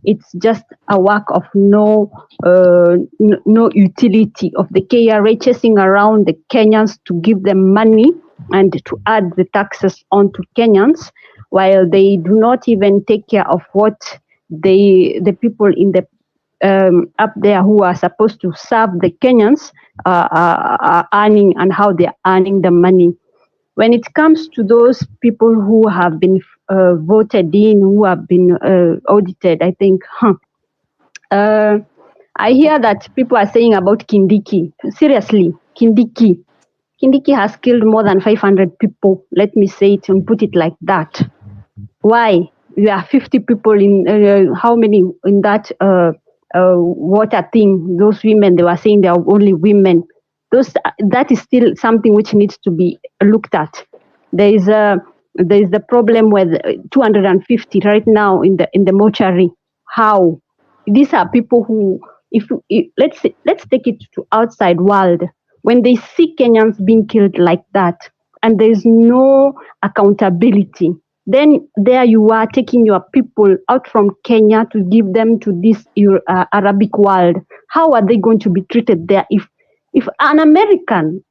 it's just a work of no utility of the KRA chasing around the Kenyans to give them money and to add the taxes onto Kenyans, while they do not even take care of what the people in the up there who are supposed to serve the Kenyans are earning and how they are earning the money. When it comes to those people who have been voted in, who have been audited, I think, I hear that people are saying about Kindiki. Seriously, Kindiki has killed more than 500 people. Let me say it and put it like that. Why? We are 50 people in, how many in that water thing? Those women, they were saying they are only women. That is still something which needs to be looked at. There is the problem with 250 right now in the mortuary. How? These are people who, if let's take it to outside world, when they see Kenyans being killed like that, and there is no accountability, then there you are taking your people out from Kenya to give them to this Arabic world. How are they going to be treated there if one American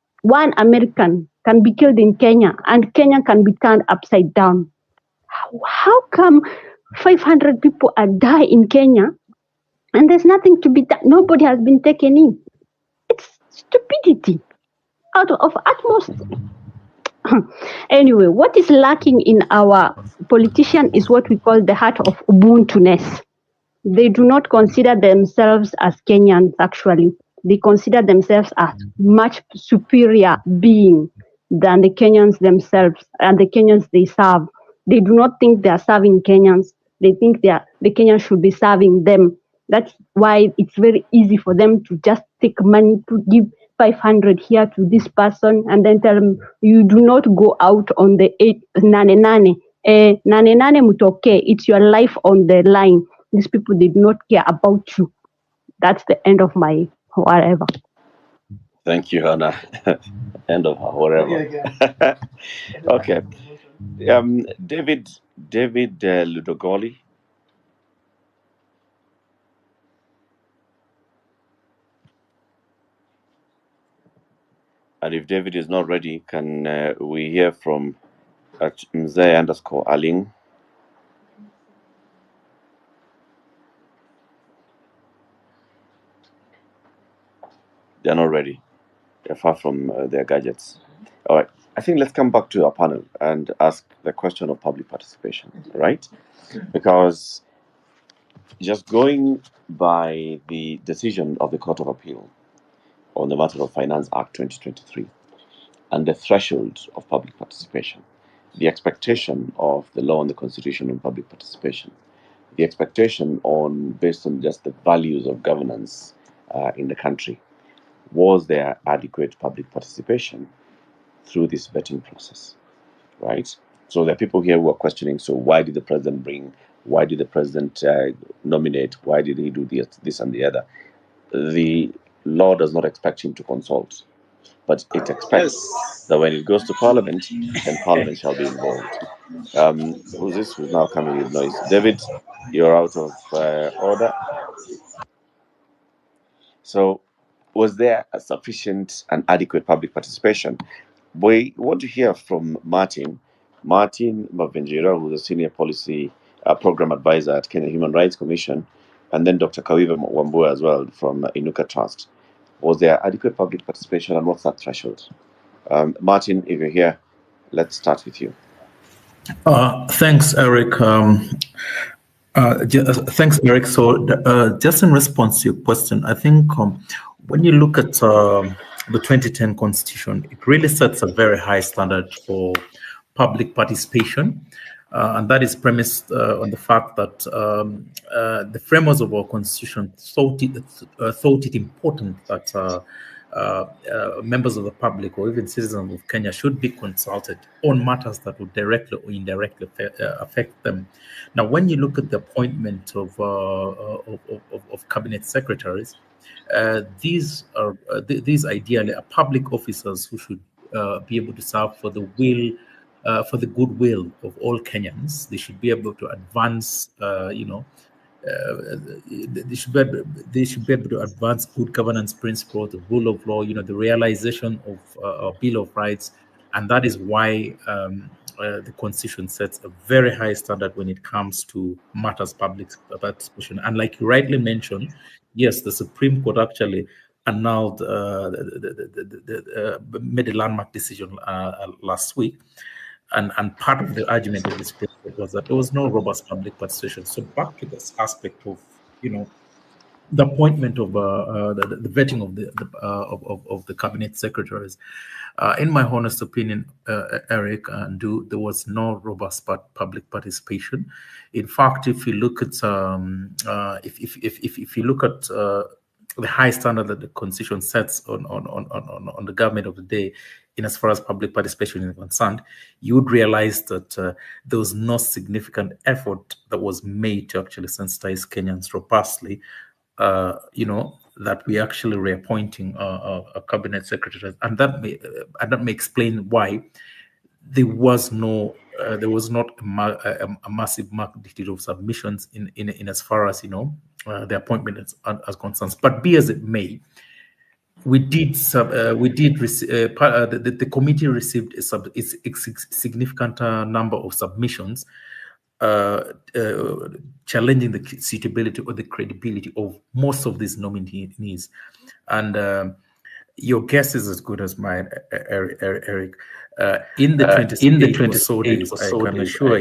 can be killed in Kenya and Kenya can be turned upside down? How come 500 people are dying in Kenya and there's nothing to be done? Nobody has been taken in. It's stupidity out of utmost. Anyway, what is lacking in our politician is what we call the heart of Ubuntu-ness. They do not consider themselves as Kenyans, actually. They consider themselves as much superior being than the Kenyans themselves and the Kenyans they serve. They do not think they are serving Kenyans. They think the Kenyans should be serving them. That's why it's very easy for them to just take money to give 500 here to this person and then tell them, you do not go out on the Nane. Nane mutoke. It's your life on the line. These people did not care about you. That's the end of my whatever. Thank you, Hannah. End of whatever. Okay. David Ludogoli. And if David is not ready, can we hear from Mzee_Aling? They're not ready. They're far from their gadgets. All right. I think let's come back to our panel and ask the question of public participation, right? Because just going by the decision of the Court of Appeal on the matter of Finance Act 2023, and the threshold of public participation, the expectation of the law and the constitution on public participation, the expectation on based on just the values of governance in the country. Was there adequate public participation through this vetting process, right? So there are people here who are questioning, so why did the president bring, why did the president nominate, why did he do this and the other? The law does not expect him to consult, but it expects that when it goes to parliament, then parliament shall be involved. Who's this who's now coming with noise? David, you're out of order. So was there a sufficient and adequate public participation? We want to hear from Martin Mavenjira, who's a senior policy program advisor at Kenya Human Rights Commission, and then Dr. Kawiva Wambua as well from Inuka Trust. Was there adequate public participation, and what's that threshold? Martin, if you're here, let's start with you. Thanks, Eric. Thanks, Eric. So just in response to your question, I think when you look at the 2010 Constitution, it really sets a very high standard for public participation. And that is premised on the fact that the framers of our Constitution thought it important that members of the public or even citizens of Kenya should be consulted on matters that would directly or indirectly affect them. Now, when you look at the appointment of cabinet secretaries, these ideally are public officers who should be able to serve for the goodwill of all Kenyans. They should be able to advance, they should be able to advance good governance principles, the rule of law, the realization of a Bill of Rights, and that is why the Constitution sets a very high standard when it comes to matters public participation. And like you rightly mentioned, yes, the Supreme Court actually annulled, made a landmark decision last week. And part of the argument of this project was that there was no robust public participation. So back to this aspect of, the appointment of the vetting of the cabinet secretaries. In my honest opinion, Eric, there was no robust public participation. In fact, if you look at if you look at the high standard that the Constitution sets on the government of the day, in as far as public participation is concerned, you would realize that there was no significant effort that was made to actually sensitize Kenyans robustly. That we actually reappointing a cabinet secretary, and that may explain why there was not a massive magnitude of submissions in as far as the appointment as concerns. But be as it may, the committee received a significant number of submissions challenging the suitability or the credibility of most of these nominees. And your guess is as good as mine, Eric. In the 28 days, I can assure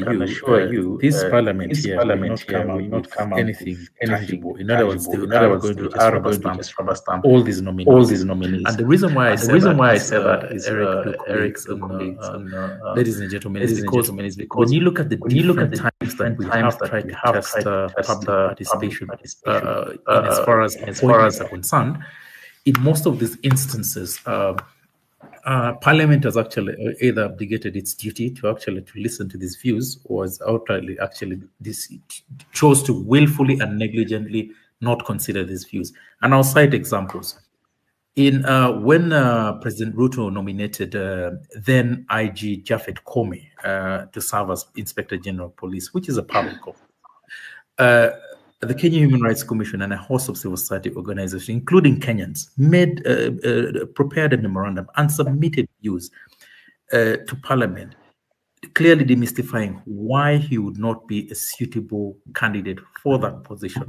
you, this parliament here will not come out with anything tangible. In other words, they are going to just rubber stamp all these nominees. And the reason why I say that is, Eric, ladies and gentlemen, is because when you look at the different times that we have tried to test public participation, in as far as appointments are concerned, in most of these instances, Parliament has actually either abdicated its duty to listen to these views, or has outrightly chose to willfully and negligently not consider these views. And I'll cite examples. When President Ruto nominated then IG Japhet Kome to serve as Inspector General of Police, which is a public office, the Kenya Human Rights Commission and a host of civil society organizations, including Kenyans, prepared a memorandum and submitted views to Parliament, clearly demystifying why he would not be a suitable candidate for that position.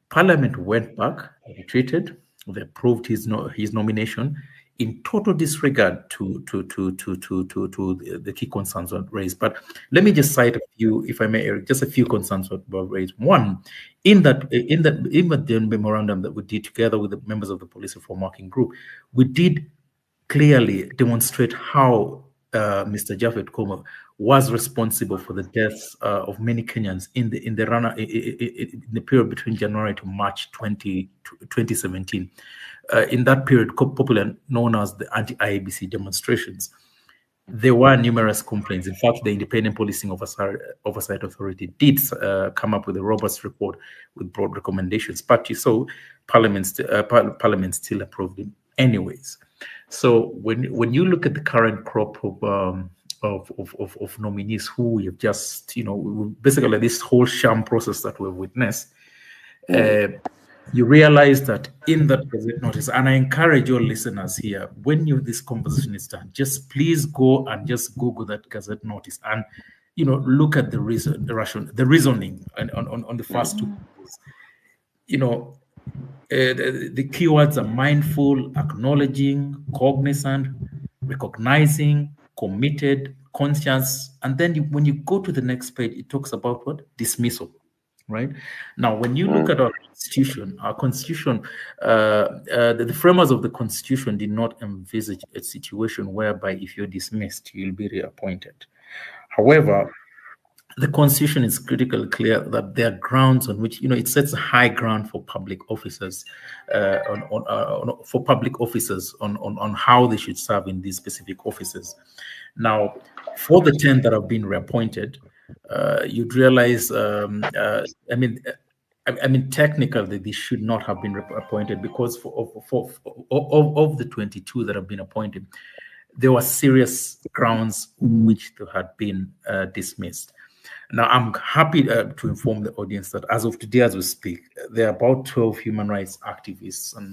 Parliament went back, retreated, they approved his nomination in total disregard to the key concerns raised. But let me just cite a few, if I may, Eric, just a few concerns that were raised. One, in the memorandum that we did together with the members of the Police Reform Working Group, we did clearly demonstrate how Mr. Japhet Koma was responsible for the deaths of many Kenyans in the period between January to March 2017. In that period, popularly known as the anti-IEBC demonstrations, there were numerous complaints. In fact, the Independent Policing Oversight Authority did come up with a robust report with broad recommendations, but you saw Parliament still approved it anyways. So when you look at the current crop of nominees who we have just, basically this whole sham process that we've witnessed, you realize that in that Gazette notice, and I encourage your listeners here, when this conversation is done, just please go and just Google that Gazette notice and look at the reasoning on the first two pages. The keywords are mindful, acknowledging, cognizant, recognizing, committed, conscious, and then when you go to the next page, it talks about what? Dismissal. Right now, when you look at our constitution, the framers of the constitution did not envisage a situation whereby if you're dismissed, you'll be reappointed. However, the constitution is critically clear that there are grounds on which it sets a high ground for public officers, on how they should serve in these specific offices. Now, for the 10 that have been reappointed, you'd realize, technically they should not have been appointed because of the 22 that have been appointed, there were serious grounds on which they had been dismissed. Now, I'm happy to inform the audience that as of today, as we speak, there are about 12 human rights activists and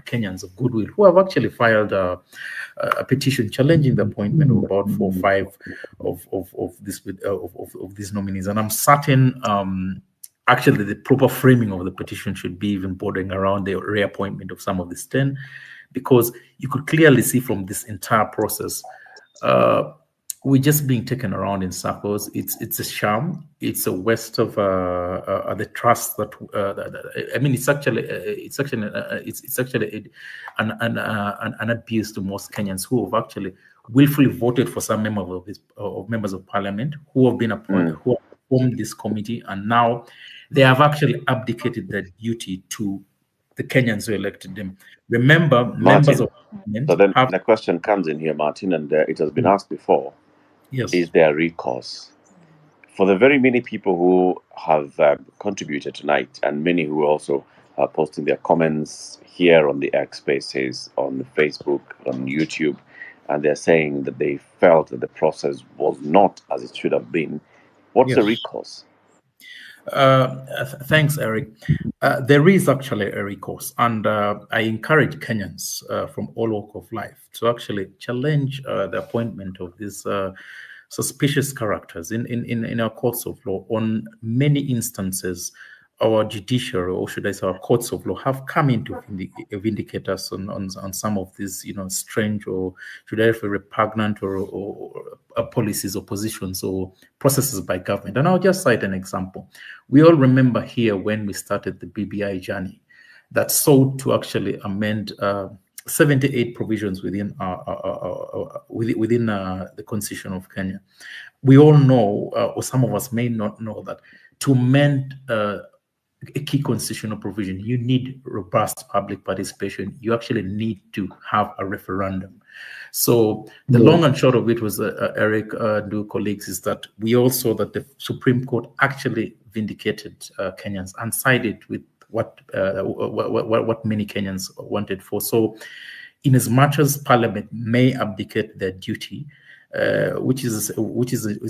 Kenyans of goodwill who have actually filed a petition challenging the appointment of about 4 or 5 of these nominees. And I'm certain, actually, the proper framing of the petition should be even bordering around the reappointment of some of these 10, because you could clearly see from this entire process, we're just being taken around in circles. It's a sham. It's a waste of the trust that it's actually an abuse to most Kenyans who have actually willfully voted for some members of parliament who have been appointed, who have formed this committee, and now they have actually abdicated their duty to the Kenyans who elected them. Remember, Martin, members of parliament. So then the question comes in here, Martin, and it has been asked before. Yes. Is there recourse? For the very many people who have contributed tonight, and many who also are posting their comments here on the X Spaces, on Facebook, on YouTube, and they're saying that they felt that the process was not as it should have been. What's the recourse? Thanks, Eric. There is actually a recourse, and I encourage Kenyans from all walks of life to actually challenge the appointment of these suspicious characters in our courts of law. On many instances, our judiciary, or should I say our courts of law, have come in to vindicate us on some of these, strange, or should I say repugnant or policies or positions or processes by government. And I'll just cite an example. We all remember here when we started the BBI journey that sought to actually amend 78 provisions within the Constitution of Kenya. We all know, or some of us may not know, that to amend a key constitutional provision, you need robust public participation. You actually need to have a referendum. So the long and short of it was, Eric, colleagues, is that we all saw that the Supreme Court actually vindicated Kenyans and sided with what many Kenyans wanted for. So, in as much as Parliament may abdicate their duty, which is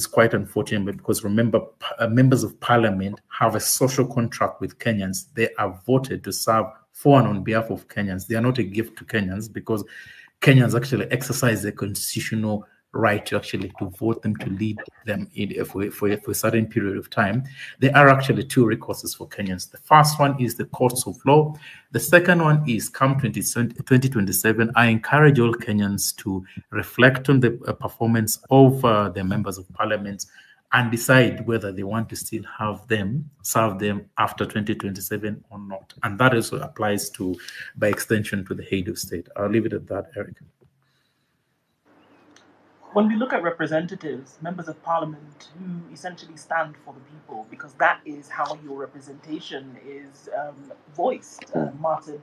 quite unfortunate, because remember, members of Parliament have a social contract with Kenyans. They are voted to serve for and on behalf of Kenyans. They are not a gift to Kenyans, because Kenyans actually exercise their constitutional right to vote them, to lead them for a certain period of time. There are actually 2 recourses for Kenyans. The first one is the courts of law. The second one is, come 2027, I encourage all Kenyans to reflect on the performance of their members of parliament and decide whether they want to still have them, serve them after 2027 or not. And that also applies to, by extension, to the head of state. I'll leave it at that, Eric. when we look at representatives, members of parliament who essentially stand for the people, because that is how your representation is voiced, Martin.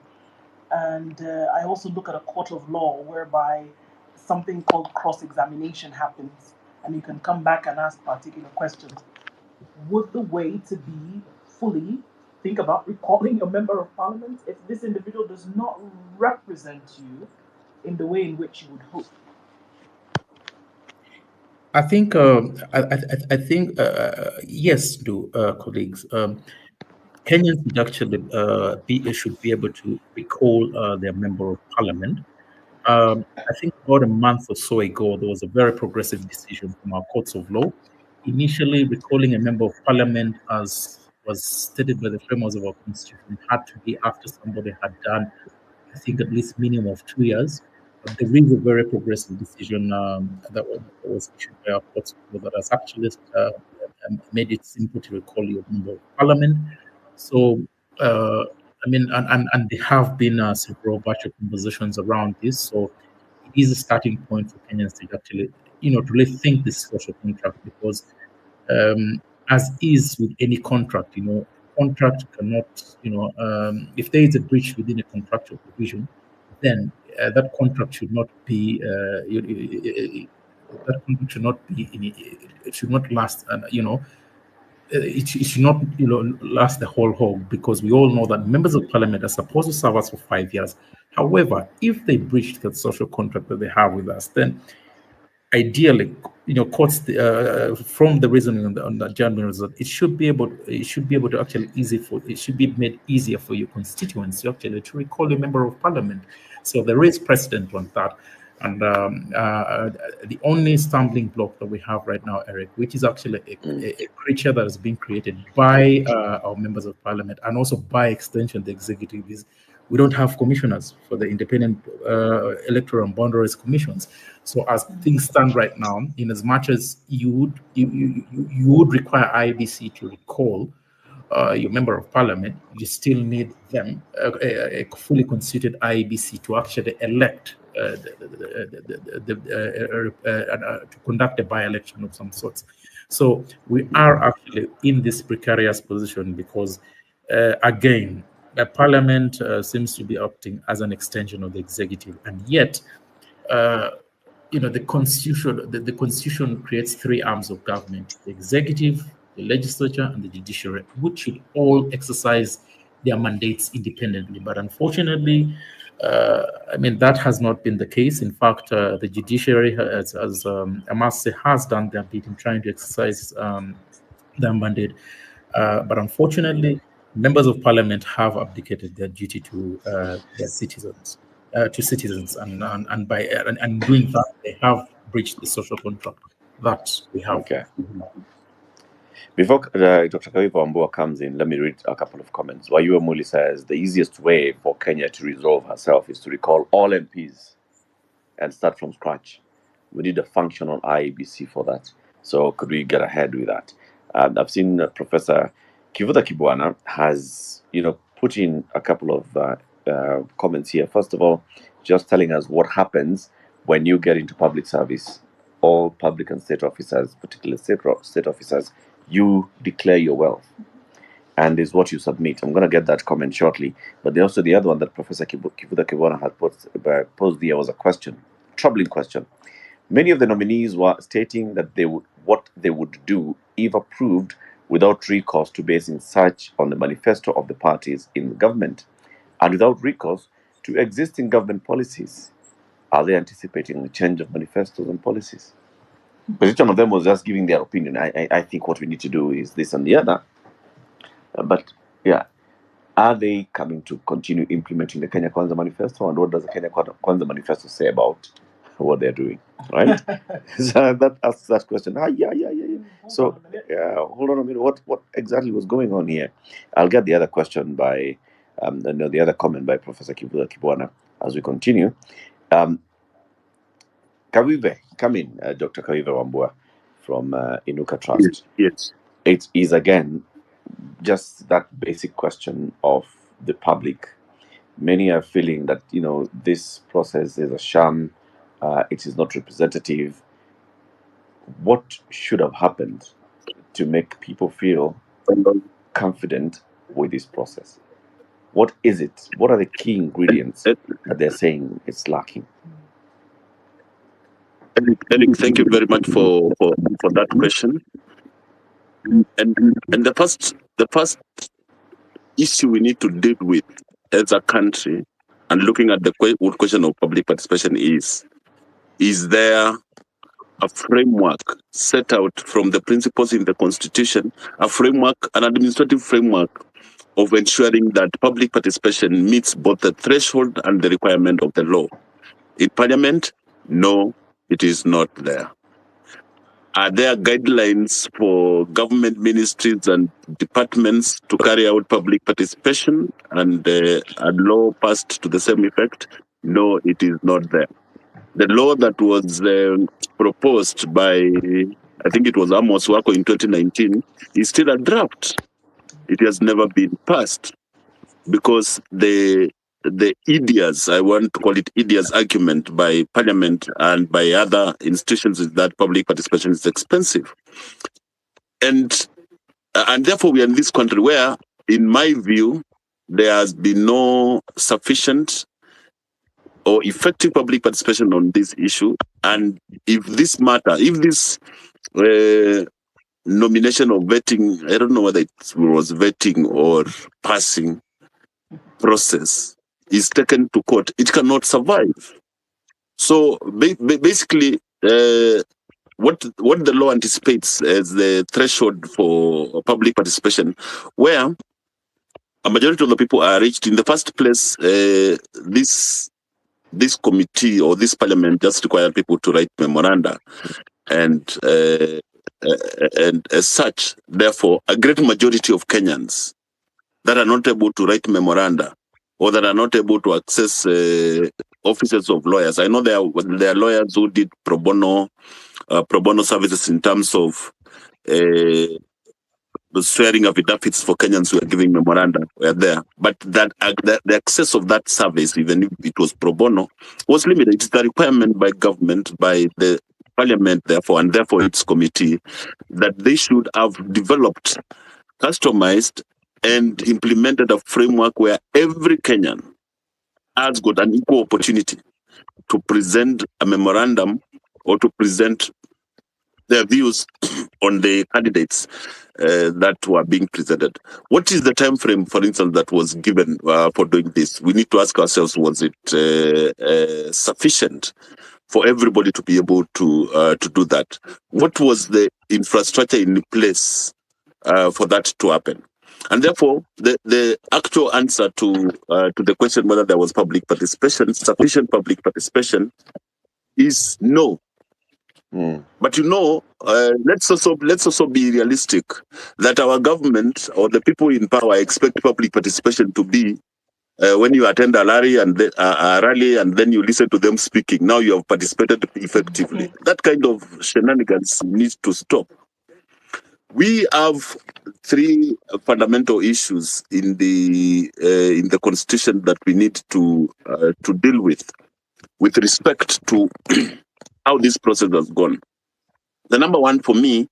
And I also look at a court of law whereby something called cross-examination happens, and you can come back and ask particular questions. Would the way to be fully think about recalling your member of parliament if this individual does not represent you in the way in which you would hope? I think yes, colleagues. Kenyans should actually should be able to recall their member of parliament. I think about a month or so ago, there was a very progressive decision from our courts of law, initially recalling a member of parliament, as was stated by the framers of our constitution, had to be after somebody had done, I think, at least minimum of 2 years. But there is a very progressive decision that was issued by our courts of law that has actually made it simple to recall your member of parliament. So, I mean, and there have been several virtual conversations around this. So, it is a starting point for Kenyans to actually, to really think this social contract, because as is with any contract, contract cannot, if there is a breach within a contractual provision, then that contract should not be, that contract should not be, it should not last, and it should not last the whole hog, because we all know that members of parliament are supposed to serve us for 5 years. However, if they breach the social contract that they have with us, then ideally, courts from the reasoning on the judgment, that it should be able to actually it should be made easier for your constituents to recall a member of parliament. So there is precedent on that. And the only stumbling block that we have right now, Eric, which is actually a creature that has been created by our members of parliament, and also by extension the executive, is we don't have commissioners for the independent electoral and boundaries commissions. So as things stand right now, in as much as you would require IEBC to recall your member of parliament, you still need them, a fully constituted IEBC, to actually elect to conduct a by-election of some sorts. So we are actually in this precarious position because, again, the parliament seems to be acting as an extension of the executive, and yet, the constitution creates 3 arms of government: the executive, the legislature, and the judiciary, which should all exercise their mandates independently. But unfortunately, that has not been the case. In fact, the judiciary, as I must say, has done their bit in trying to exercise their mandate. But unfortunately, members of parliament have abdicated their duty to their citizens. And by doing that, they have breached the social contract that we have. Okay. Before Dr. Kawiva Wambua comes in, let me read a couple of comments. Wayua Muli says the easiest way for Kenya to resolve herself is to recall all MPs and start from scratch. We need a functional IEBC for that. So could we get ahead with that? I've seen Professor Kivuta Kibwana has, put in a couple of comments here. First of all, just telling us what happens when you get into public service. All public and state officers, particularly state officers, you declare your wealth, and is what you submit. I'm going to get that comment shortly. But also the other one that Professor Kivuta Kibwana had posed there was a question, troubling question. Many of the nominees were stating that what they would do if approved without recourse to basing such on the manifesto of the parties in government and without recourse to existing government policies. Are they anticipating a change of manifestos and policies? But each one of them was just giving their opinion. I think what we need to do is this and the other. But yeah, are they coming to continue implementing the Kenya Kwanza Manifesto? And what does the Kenya Kwanza Manifesto say about what they're doing? Right? So that asks that question. Yeah. So hold on a minute. What exactly was going on here? I'll get the other question by the other comment by Professor Kivuta Kibwana as we continue. Kawive, come in, Dr. Kawive Wambua from Inuka Trust. Yes. It is again just that basic question of the public. Many are feeling that this process is a sham. It is not representative. what should have happened to make people feel confident with this process? What is it? What are the key ingredients that they're saying it's lacking? Eric, thank you very much for that question. And the first issue we need to deal with as a country, and looking at the question of public participation, is there a framework set out from the principles in the Constitution, a framework, an administrative framework of ensuring that public participation meets both the threshold and the requirement of the law? In Parliament, no, it is not there. Are there guidelines for government ministries and departments to carry out public participation and a law passed to the same effect? No, it is not there. The law that was proposed by, I think it was Amos Wako in 2019, is still a draft. It has never been passed because the idiot's, I want to call it idiot's argument by Parliament and by other institutions is that public participation is expensive. And therefore we are in this country where, in my view, there has been no sufficient or effective public participation on this issue. And if this matter, if this nomination or vetting, I don't know whether it was vetting or passing process, is taken to court, it cannot survive. So basically, what the law anticipates as the threshold for public participation, where a majority of the people are reached in the first place, this committee or this parliament just require people to write memoranda, and as such, therefore, a great majority of Kenyans that are not able to write memoranda or that are not able to access offices of lawyers. I know there are lawyers who did pro bono services in terms of swearing affidavits for Kenyans who are giving memoranda were there, but that the access of that service, even if it was pro bono, was limited. It's the requirement by government, by the parliament, therefore, and therefore its committee, that they should have developed, customized, and implemented a framework where every Kenyan has got an equal opportunity to present a memorandum or to present their views on the candidates that were being presented. What is the time frame, for instance, that was given for doing this? We need to ask ourselves, was it sufficient for everybody to be able to do that? What was the infrastructure in place for that to happen? And therefore, the actual answer to the question whether there was public participation, sufficient public participation, is no. But let's also be realistic that our government or the people in power expect public participation to be when you attend a rally and then you listen to them speaking. Now you have participated effectively. That kind of shenanigans needs to stop. We have three fundamental issues in the Constitution that we need to deal with respect to how this process has gone. The number one for me,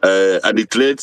and it relates